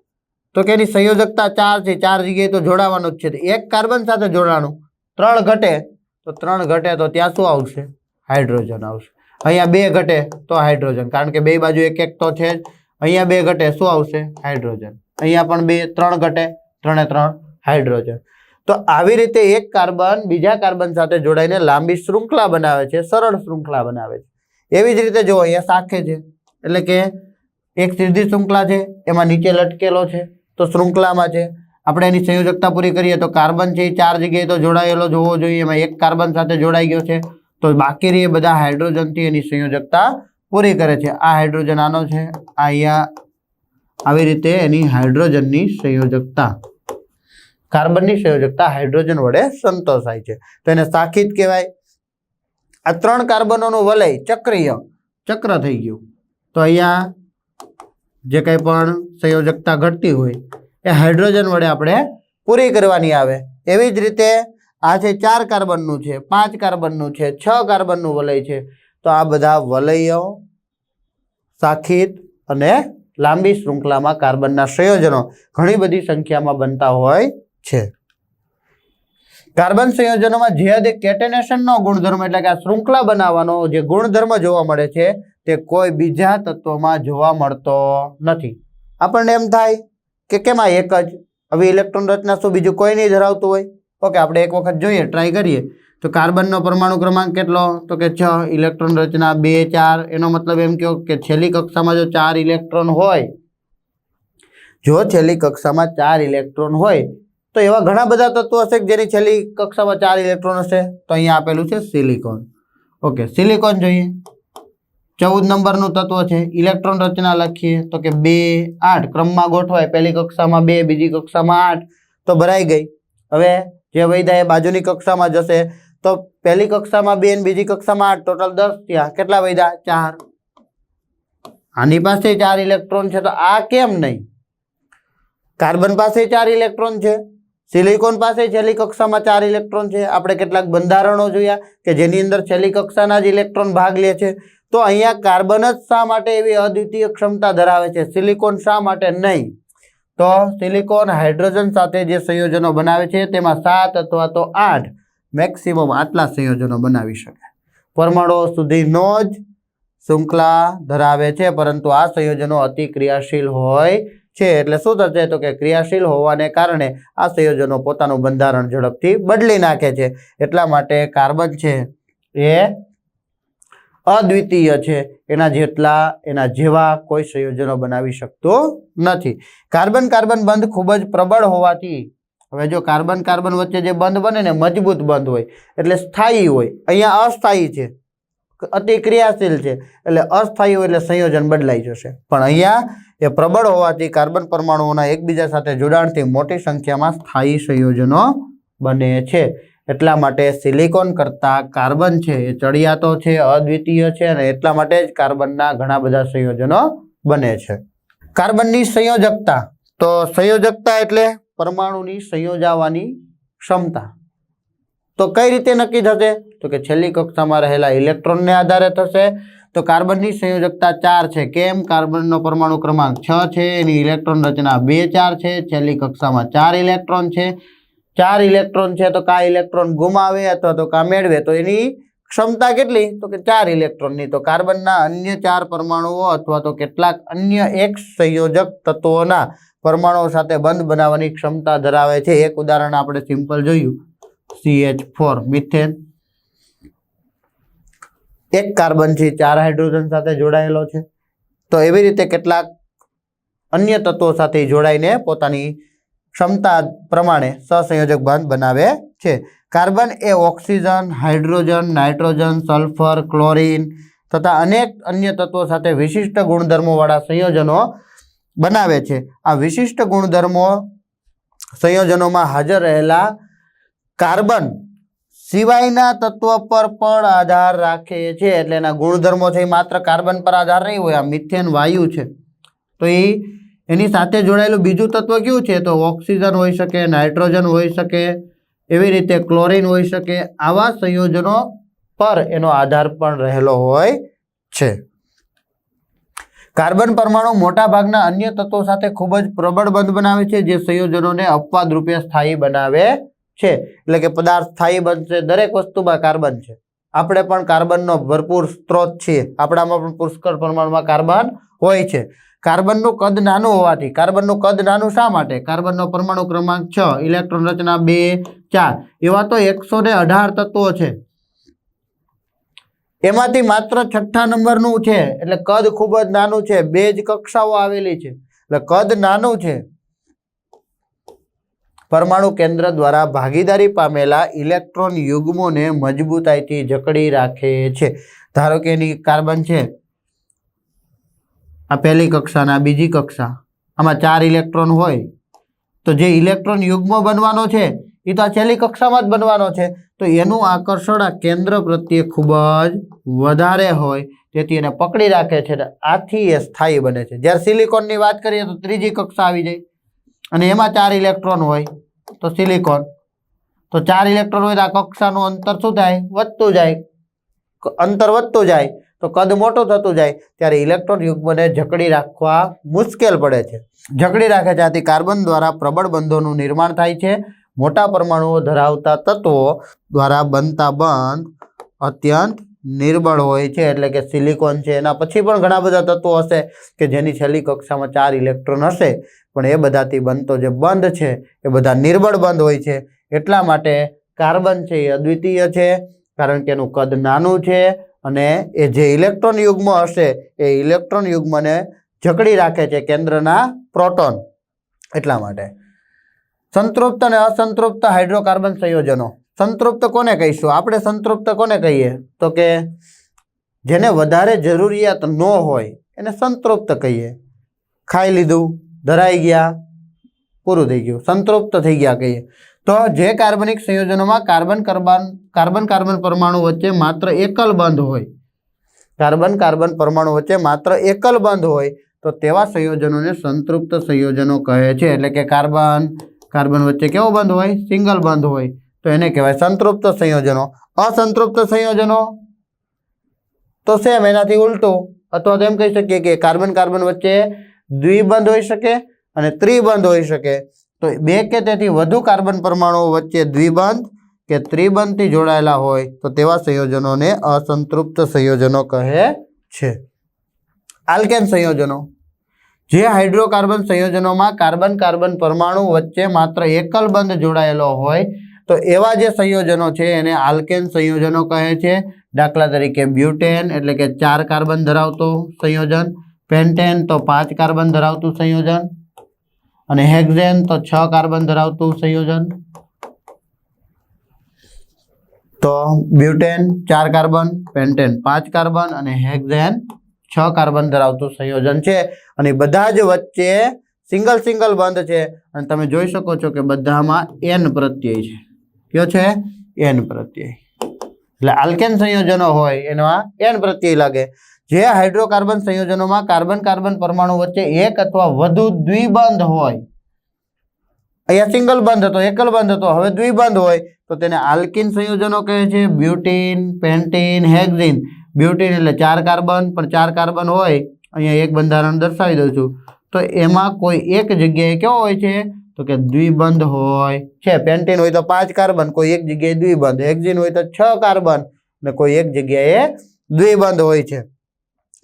તો કે એની સંયોજકતા 4 છે, 4 જગ્યાએ તો જોડાવાનું જ છે. એક કાર્બન સાથે જોડાણું, 3 ઘટે તો 3 ઘટે તો ત્યાં શું આવશે? હાઇડ્રોજન આવશે. અહીંયા 2 ઘટે તો હાઇડ્રોજન, કારણ કે બે બાજુ એક એક તો છે જ. અહીંયા 2 ઘટે શું આવશે? હાઇડ્રોજન. અહીંયા પણ 2 3 ઘટે, 3 3 હાઇડ્રોજન. તો આવી રીતે એક કાર્બન બીજા કાર્બન સાથે જોડાઈને લાંબી શૃંખલા બનાવે છે, સરળ શૃંખલા બનાવે છે. એવી જ રીતે જો અહીંયા શાખે છે, એટલે કે એક સીધી શૃંખલા છે, એમાં નીચે લટકેલો છે, તો શૃંખલામાં છે. આપણે એની સંયોજકતા પૂરી કરીએ તો કાર્બન છે એ 4 જગ્યાએ તો જોડાયેલો જ હોવો જોઈએ. એમાં એક કાર્બન સાથે જોડાઈ ગયો છે, તો બાકી રહી બધા હાઇડ્રોજનથી એની સંયોજકતા પૂરી કરે છે. આ હાઇડ્રોજન આનો છે, આ અહીંયા આવી રીતે એની હાઇડ્રોજનની સંયોજકતા, કાર્બનની સંયોજકતા હાઇડ્રોજન વડે સંતોષાય છે, તો એને શાખિત કહેવાય. આ 3 કાર્બનોનું વલય ચક્રીય ચક્ર થઈ ગયું. તો અહીંયા જે કંઈ પણ સંયોજકતા ઘટતી હોય એ હાઇડ્રોજન વડે આપણે પૂરી કરવાની આવે. એવી જ રીતે આ છે 4 કાર્બનનું છે, 5 કાર્બનનું છે, 6 કાર્બનનું વલય છે. તો આ બધા વલયો શાખિત અને લાંબી શૃંખલામાં કાર્બનના સંયોજનો ઘણી બધી સંખ્યામાં બનતા હોય છે. કાર્બન સંયોજનોમાં જે કેટેનેશનનો ગુણધર્મ એટલે કે આ શૃંખલા બનાવવાનો જે ગુણધર્મ જોવા મળે છે તે કોઈ બીજા તત્વમાં જોવા મળતો નથી. આપણને એમ થાય કે કેમ આ એક જ, હવે ઇલેક્ટ્રોન રચના શું બીજું કોઈ નહીં ધરાવતું હોય? ઓકે, આપણે એક વખત જોઈએ, ટ્રાય કરીએ. તો કાર્બનનો પરમાણુ ક્રમાંક કેટલો? તો કે 6. ઇલેક્ટ્રોન રચના 2 4. એનો મતલબ એમ કહો કે છેલ્લી કક્ષામાં જો 4 ઇલેક્ટ્રોન હોય, જો છેલ્લી કક્ષામાં 4 ઇલેક્ટ્રોન હોય તો એવા ઘણા બધા તત્વો હશે કે જેની છેલ્લી કક્ષામાં 4 ઇલેક્ટ્રોન હશે. તો અહીંયા આપેલું છે સિલિકોન. ઓકે, સિલિકોન જોઈએ, 14 નંબરનું તત્વ છે. ઇલેક્ટ્રોન રચના લખીએ તો કે 2 8. ક્રમમાં ગોઠવાય, પહેલી કક્ષામાં 2, બીજી કક્ષામાં 8, તો ભરાઈ ગઈ. હવે જે વૈધા એ બાજુની કક્ષામાં જશે, તો પહેલી કક્ષામાં 2 અને બીજી કક્ષામાં 8, ટોટલ 10 થયા. કેટલા વૈધા? 4. આની પાસે 4 ઇલેક્ટ્રોન છે, તો આ કેમ નહીં? કાર્બન પાસે 4 ઇલેક્ટ્રોન છે, સિલિકોન પાસે છેલ્લી કક્ષામાં 4 ઇલેક્ટ્રોન છે. આપણે કેટલાક બંધારણો જોયા કે જેની અંદર છેલ્લી કક્ષાના જ ઇલેક્ટ્રોન ભાગ લે છે. તો અહીંયા કાર્બન જ શા માટે એવી અદ્વિતીય ક્ષમતા ધરાવે છે, સિલિકોન શા માટે નહીં? તો સિલિકોન હાઇડ્રોજન સાથે જે સંયોજનો બનાવે છે તેમાં 7 અથવા તો 8 મેક્સિમમ આટલા સંયોજનો બનાવી શકે. પરમાણુઓ સુધીનો જ શૃંખલા ધરાવે છે, પરંતુ આ સંયોજનો અતિ ક્રિયાશીલ હોય છે. એટલે શું થશે? તો કે ક્રિયાશીલ હોવાને કારણે આ સંયોજનો પોતાનું બંધારણ ઝડપથી બદલી નાખે છે. એટલા માટે કાર્બન છે એ અદ્વિતીય છે, એના જેવા કોઈ સંયોજનો બનાવી શકતો નથી. કાર્બન કાર્બન બંધ ખૂબ જ પ્રબળ હોવાથી, હવે જો કાર્બન કાર્બન વચ્ચે જે બંધ બને ને મજબૂત બંધ હોય એટલે સ્થાયી હોય, અહીંયા અસ્થાયી છે, અતિ ક્રિયાશીલ છે એટલે અસ્થાયી હોય એટલે સંયોજન બદલાઈ જશે. પણ અહીંયા એ પ્રબળ હોવાથી કાર્બન પરમાણુઓના એકબીજા સાથે જોડાણથી મોટી સંખ્યામાં સ્થાયી સંયોજનો બને છે. એટલા માટે સિલિકોન કરતાં કાર્બન છે એ ચડિયાતો છે, અદ્વિતીય છે, અને એટલા માટે જ કાર્બનના ઘણા બધા સંયોજનો બને છે. કાર્બનની સંયોજકતા, તો સંયોજકતા એટલે પરમાણુની સંયોજાવાની ક્ષમતા. તો કઈ રીતે નક્કી થશે? તો કે છેલ્લી કક્ષામાં રહેલા ઇલેક્ટ્રોનને આધારે થશે. તો કાર્બનની સંયોજકતા 4 છે. કેમ? કાર્બનનો પરમાણુ ક્રમાંક 6 છે, એની ઇલેક્ટ્રોન રચના 2 4 છે, છેલ્લી કક્ષામાં 4 ઇલેક્ટ્રોન છે. 4 ઇલેક્ટ્રોન છે તો કા ઇલેક્ટ્રોન ગુમાવે અથવા તો કા મેળવે, તો એની ક્ષમતા કેટલી? તો કે 4 ઇલેક્ટ્રોનની. તો કાર્બનના અન્ય 4 પરમાણુઓ અથવા તો કેટલાક અન્ય એક સંયોજક તત્વોના પરમાણુઓ સાથે બંધ બનાવવાની ક્ષમતા ધરાવે છે. એક ઉદાહરણ આપણે સિમ્પલ જોયું, CH4 મિથેન. એક કાર્બન છે 4 હાઇડ્રોજન સાથે જોડાયેલો છે. તો એવી રીતે કેટલાક અન્ય તત્વો સાથે જોડાઈને પોતાની ક્ષમતા પ્રમાણે સહસંયોજક બંધ બનાવે છે. કાર્બન એ oxygen, hydrogen, nitrogen, sulphur, chlorine તથા અનેક અન્ય તત્વો સાથે વિશિષ્ટ ગુણધર્મોવાળા સંયોજનો બનાવે છે. આ વિશિષ્ટ ગુણધર્મો સંયોજનોમાં હાજર રહેલા કાર્બન સિવાયના તત્વ પર પણ આધાર રાખે છે. એટલે એના ગુણધર્મો છે માત્ર કાર્બન પર આધાર નહીં હોય. આ મિથેન વાયુ છે તો એની સાથે જોડાયેલું બીજું તત્વ કયું છે? તો ઓક્સિજન હોઈ શકે, નાઇટ્રોજન હોઈ શકે, એવી રીતે ક્લોરીન હોઈ શકે. આવા સંયોજનો પર એનો આધાર પણ રહેલો હોય છે. કાર્બન પરમાણુ મોટા ભાગના અન્ય તત્વો સાથે ખૂબ જ પ્રબળ બંધ બનાવે છે, જે સંયોજનોને અપવાદ રૂપે સ્થાયી બનાવે છે. એટલે કે પદાર્થ સ્થાયી બનશે. દરેક વસ્તુમાં કાર્બન છે. આપણે પણ કાર્બનનો ભરપૂર સ્ત્રોત છીએ. આપણામાં પણ પુષ્કળ પ્રમાણમાં કાર્બન હોય છે. કાર્બનનું કદ નાનું હોવાથી, કાર્બનનું કદ નાનું શા માટે? કાર્બનનો પરમાણુ ક્રમાંક 6, ઇલેક્ટ્રોન રચના 2 4, એવા તો 118 તત્વો છે. એમાંથી માત્ર 6થા નંબરનું છે એટલે કદ ખૂબ જ નાનું છે. 2 જ કક્ષાઓ આવેલી છે એટલે કદ નાનું છે. પરમાણુ કેન્દ્ર દ્વારા ભાગીદારી પામેલા ઇલેક્ટ્રોન યુગ્મોને મજબૂતાઈથી જકડી રાખે છે. ધારો કે એની કાર્બન છે, આ પહેલી કક્ષા અને આ બીજી કક્ષા, આમાં 4 ઇલેક્ટ્રોન હોય તો જે ઇલેક્ટ્રોન યુગ્મ બનવાનો છે એ તો આ છેલ્લી કક્ષામાં જ બનવાનો છે. તો એનું આકર્ષણ આ કેન્દ્ર પ્રત્યે ખૂબ જ વધારે હોય, તેથી એને પકડી રાખે છે. આથી એ સ્થાયી બને છે. જ્યારે સિલિકોનની વાત કરીએ તો ત્રીજી કક્ષા આવી જાય અને એમાં 4 ઇલેક્ટ્રોન હોય તો સિલિકોન, તો 4 ઇલેક્ટ્રોન હોય તો આ કક્ષાનું અંતર શું થાય? વધતું જાય. અંતર વધતું જાય તો કદ મોટું થતું જાય, ત્યારે ઇલેક્ટ્રોન યુગ્મને જકડી રાખવા મુશ્કેલ પડે છે. જકડી રાખે છે. આથી કાર્બન દ્વારા પ્રબળ બંધોનું નિર્માણ થાય છે. મોટા પરમાણુઓ ધરાવતા તત્વો દ્વારા બનતા બંધ અત્યંત નિર્બળ હોય છે. એટલે કે સિલિકોન છે, એના પછી પણ ઘણા બધા તત્વો હશે કે જેની છેલ્લી કક્ષામાં 4 ઇલેક્ટ્રોન હશે, પણ એ બધાથી બનતો જે બંધ છે એ બધા નિર્બળ બંધ હોય છે. એટલા માટે કાર્બન છે એ અદ્વિતીય છે, કારણ કે એનું કદ નાનું છે અને એ જે ઇલેક્ટ્રોન યુગ્મ હશે એ ઇલેક્ટ્રોન યુગ્મને જકડી રાખે છે કેન્દ્રના પ્રોટોન. એટલા માટે સંતૃપ્ત અને અસંતૃપ્ત હાઇડ્રોકાર્બન સંયોજનો. સંતૃપ્ત કોને કહીશું? આપણે સંતૃપ્ત કોને કહીએ? તો કે જેને વધારે જરૂરિયાત ન હોય એને સંતૃપ્ત કહીએ. ખાઈ લીધું, ધરાઈ ગયા, પૂરું થઈ ગયું, સંતૃપ્ત થઈ ગયા કહીએ. તો જે કાર્બનિક સંયોજનોમાં કાર્બન કાર્બન પરમાણુ વચ્ચે માત્ર એકલ બંધ હોય, કાર્બન કાર્બન પરમાણુ વચ્ચે માત્ર એકલ બંધ હોય તો તેવા સંયોજનોને સંતૃપ્ત સંયોજનો કહે છે. એટલે કે કાર્બન વચ્ચે કેવો બંધ હોય? સિંગલ બંધ હોય, તો એને કહેવાય સંતૃપ્ત સંયોજનો. અસંતૃપ્ત સંયોજનો તો સેમ એનાથી ઉલટું, અથવા તો એમ કહી શકીએ કે કાર્બન કાર્બન વચ્ચે દ્વિબંધ હોઈ શકે અને ત્રિબંધ હોઈ શકે. તો 2 કે તેથી વધુ કાર્બન પરમાણુઓ વચ્ચે દ્વિબંધ કે ત્રિબંધથી જોડાયેલા હોય તો તેવા સંયોજનોને અસંતૃપ્ત સંયોજનો કહે છે. આલ્કેન સંયોજનો. જે હાઇડ્રોકાર્બન સંયોજનોમાં કાર્બન કાર્બન પરમાણુ વચ્ચે માત્ર એકલ બંધ જોડાયેલો હોય તો એવા જે સંયોજનો છે એને આલ્કેન સંયોજનો કહે છે. દાખલા તરીકે બ્યુટેન એટલે કે 4 કાર્બન ધરાવતું સંયોજન, પેન્ટેન તો 5 કાર્બન ધરાવતું સંયોજન અને હેક્ઝેન તો 6 કાર્બન ધરાવતું સંયોજન. તો બ્યુટેન 4 કાર્બન, પેન્ટેન 5 કાર્બન અને હેક્ઝેન 6 કાર્બન ધરાવતું સંયોજન છે. અને બધા જ વચ્ચે સિંગલ બંધ છે અને તમે જોઈ શકો છો કે બધામાં N પ્રત્યય છે. કયો છે? N પ્રત્યય. એટલે આલ્કેન સંયોજનો હોય એમાં N પ્રત્યય લાગે. જે હાઇડ્રોકાર્બન સંયોજનોમાં કાર્બન કાર્બન પરમાણુ વચ્ચે એક અથવા વધુ દ્વિબંધ હોય, અહીંયા સિંગલ બંધ હતો, એકલ બંધ હતો, હવે દ્વિબંધ હોય તો તેને આલ્કીન સંયોજનો કહે છે. બ્યુટીન, પેન્ટીન, હેક્ઝીન. બ્યુટીન એટલે 4 કાર્બન, પણ 4 કાર્બન હોય, અહીંયા એક બંધારણ દર્શાવી દઉં છું, તો એમાં કોઈ એક જગ્યાએ કેવો હોય છે? તો કે દ્વિબંધ હોય છે. પેન્ટીન હોય તો 5 કાર્બન, કોઈ એક જગ્યાએ દ્વિબંધ. હેક્ઝીન હોય તો 6 કાર્બન અને કોઈ એક જગ્યાએ દ્વિબંધ હોય છે.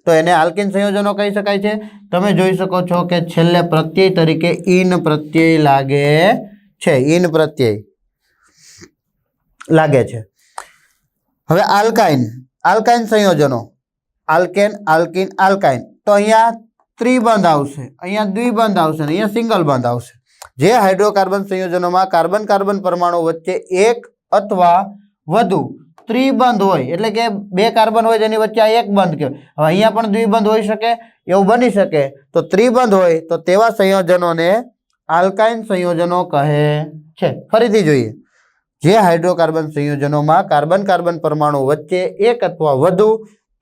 તો એને આલ્કીન સંયોજનો કહી શકાય છે. તમે જોઈ શકો છો કે છેલ્લે પ્રત્યય તરીકે ઈન પ્રત્યય લાગે છે. ઈન પ્રત્યય લાગે છે. હવે આલ્કાઇન સંયોજનો, આલ્કેન, આલ્કીન, આલ્કાઇન. તો અહીંયા ત્રિબંધ આવશે, અહીંયા દ્વિબંધ આવશે અને અહીંયા સિંગલ બંધ આવશે. જે હાઇડ્રોકાર્બન સંયોજનોમાં કાર્બન કાર્બન પરમાણુ વચ્ચે એક અથવા વધુ ત્રિબંધ હોય, એટલે કે 2 કાર્બન હોય જેની વચ્ચે આ એક બંધ કહેવાય. હવે અહીંયા પણ દ્વિબંધ હોઈ શકે, એવું બની શકે. તો ત્રિબંધ હોય તો તેવા સંયોજનોને આલ્કાઇન સંયોજનો કહે છે. ફરીથી જોઈએ. જે હાઇડ્રોકાર્બન સંયોજનોમાં કાર્બન કાર્બન પરમાણુ વચ્ચે એક અથવા વધુ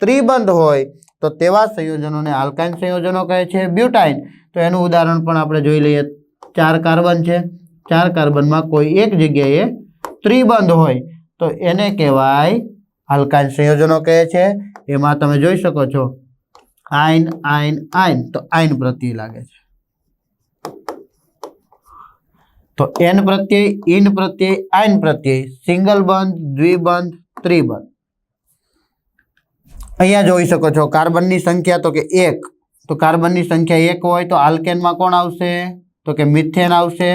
ત્રિબંધ હોય તો તેવા સંયોજનોને આલ્કાઇન સંયોજનો કહે છે. બ્યુટાઇન, તો એનું ઉદાહરણ પણ આપણે જોઈ લઈએ. 4 કાર્બન છે, 4 કાર્બનમાં કોઈ એક જગ્યાએ ત્રિબંધ હોય તો એને કહેવાય આલ્કાઇન સંયોજનો કહે છે. એમાં તમે જોઈ શકો છો આયન, આયન, આયન, તો આયન પ્રત્યય લાગે છે. તો N પ્રત્યય, ઈન પ્રત્યય, આયન પ્રત્યય, સિંગલ બંધ, દ્વિબંધ, ત્રિબંધ. અહીંયા જોઈ શકો છો કાર્બનની સંખ્યા તો કે 1. તો કાર્બનની સંખ્યા 1 હોય તો આલ્કેનમાં કોણ આવશે? તો કે મિથેન આવશે,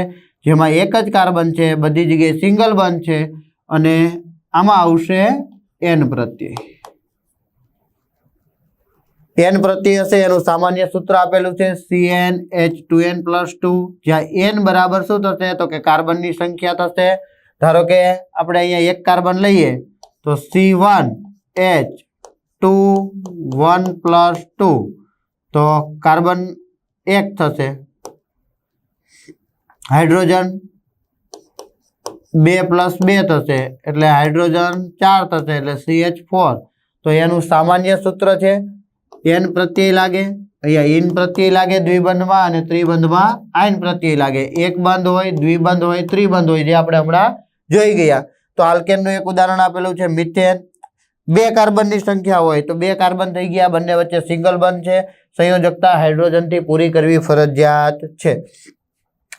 જેમાં એક જ કાર્બન છે, બધી જગ્યાએ સિંગલ બંધ છે અને આમાં આવશે N પ્રત્યય. N પ્રત્યય હશે એનું સામાન્ય સૂત્ર આપેલું છે CnH2n+2, જ્યાં N બરાબર શું થશે? તો કે કાર્બનની સંખ્યા થશે. ધારો કે આપણે અહીંયા એક કાર્બન લઈએ તો C1H21+2, તો કાર્બન 1 થશે. હાઇડ્રોજન 2+2 થશે એટલે હાઇડ્રોજન 4 થશે એટલે CH4. તો એનું સામાન્ય સૂત્ર છે N પ્રત્યય લાગે, અહીંયા ઈન પ્રત્યય લાગે દ્વિબંધમાં અને ત્રિબંધમાં આયન પ્રત્યય લાગે. એક બંધ હોય, દ્વિબંધ હોય, ત્રિબંધ હોય, જે આપણે હમણાં જોઈ ગયા. તો આલ્કેનનું એક ઉદાહરણ આપેલું છે મિથેન. 2 કાર્બનની સંખ્યા હોય તો 2 કાર્બન થઈ ગયા, બંને વચ્ચે સિંગલ બંધ છે, સંયોજકતા હાઇડ્રોજનથી પૂરી કરવી ફરજિયાત છે.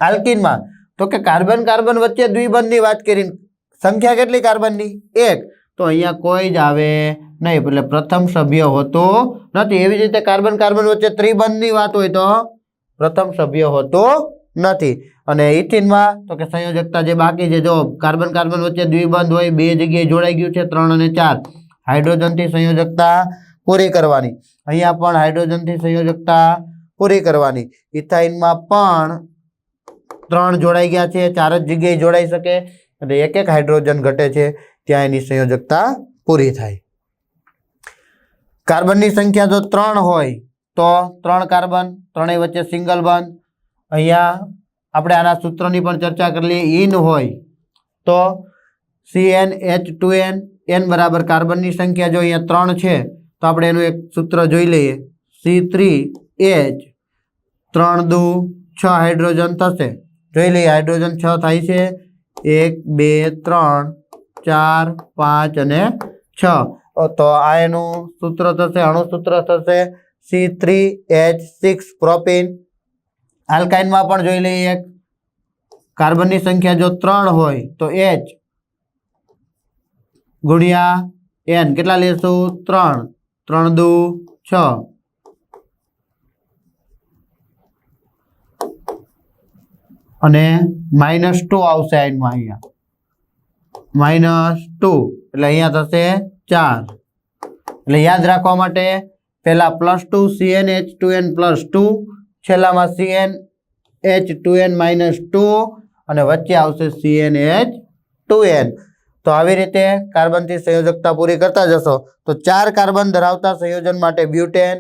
આલ્કીનમાં તો કે કાર્બન કાર્બન વચ્ચે દ્વિબંધની વાત કરી, સંખ્યા કેટલી કાર્બનની? 1. તો અહીંયા કોઈ જ આવે નહીં, એટલે પ્રથમ સભ્ય હોતો નથી. એવી જ રીતે કાર્બન કાર્બન વચ્ચે ત્રિબંધની વાત હોય તો પ્રથમ સભ્ય હોતો નથી. અને ઇથિનમાં તો કે સંયોજકતા જે બાકી છે, જો કાર્બન કાર્બન વચ્ચે દ્વિબંધ હોય, 2 જગ્યાએ જોડાઈ ગયું છે, 3 અને 4, હાઇડ્રોજનથી સંયોજકતા પૂરી કરવાની. અહીંયા પણ હાઇડ્રોજનથી સંયોજકતા પૂરી કરવાની. ઇથાઇનમાં પણ 3 જોડાઈ ગયા છે, 4 જ જગ્યાએ જોડાઈ શકે એટલે એક એક હાઇડ્રોજન ઘટે છે, ત્યાં એની સંયોજકતા પૂરી થાય. કાર્બનની સંખ્યા જો 3 હોય તો 3 કાર્બન, 3 વચ્ચે સિંગલ બંધ. અહીંયા આપણે આના સૂત્રની પણ ચર્ચા કરી લઈએ. ઈન હોય તો CnH2n, N બરાબર કાર્બનની સંખ્યા જો અહીંયા 3 છે તો આપણે એનું એક સૂત્ર જોઈ લઈએ. C3H 3 દુ 6 હાઇડ્રોજન થશે. જોઈ લઈએ હાઇડ્રોજન 6 થાય છે. 1 2 3 4 5 અને 6. તો આ એનું સૂત્ર થશે, અણુસૂત્ર થશે C3H6 પ્રોપીન. આલ્કાઇનમાં પણ જોઈ લઈએ, કાર્બનની સંખ્યા જો 3 હોય તો H ગુણ્યા N કેટલા લેશું? 3. 3 દુ 6 અને -2 આવશે આયનમાં, અહીંયા -2 એટલે અહીંયા થશે 4. એટલે યાદ રાખવા માટે પહેલા +2 CnH2n+2, છેલ્લામાં CnH2n-2 અને વચ્ચે આવશે CnH2n. તો આવી રીતે કાર્બનથી સંયોજકતા પૂરી કરતા જશો. તો 4 કાર્બન ધરાવતા સંયોજન માટે બ્યુટેન,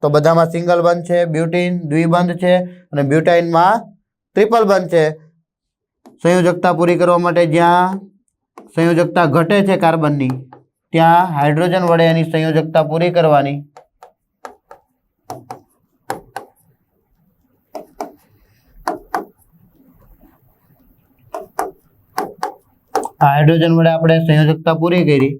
તો બધામાં સિંગલ બંધ છે, બ્યુટીન દ્વિબંધ છે અને બ્યુટાઇનમાં ટ્રિપલ બંધ છે. સંયોજકતા પૂરી કરવા માટે જ્યાં સંયોજકતા ઘટે છે કાર્બનની, ત્યાં હાઇડ્રોજન વડે એની સંયોજકતા પૂરી કરવાની. હાઇડ્રોજન વડે આપણે સંયોજકતા પૂરી કરી.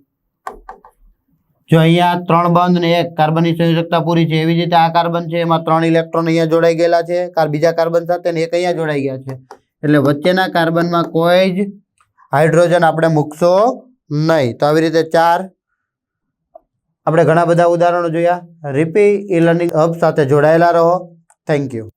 જો અહીંયા 3 બંધ ને 1 કાર્બનની સંયોજકતા પૂરી છે, એવી જ રીતે આ કાર્બન છે એમાં 3 ઇલેક્ટ્રોન અહીંયા જોડાઈ ગયેલા છે બીજા કાર્બન સાથે ને 1 અહીંયા જોડાઈ ગયા છે. એટલે વચ્ચેના કાર્બનમાં કોઈ જ હાઇડ્રોજન આપણે મૂકશો નહીં. તો આવી રીતે 4 આપણે ઘણા બધા ઉદાહરણો જોયા. રીપી ઈ લર્નિંગ હબ સાથે જોડાયેલા રહો. Thank you.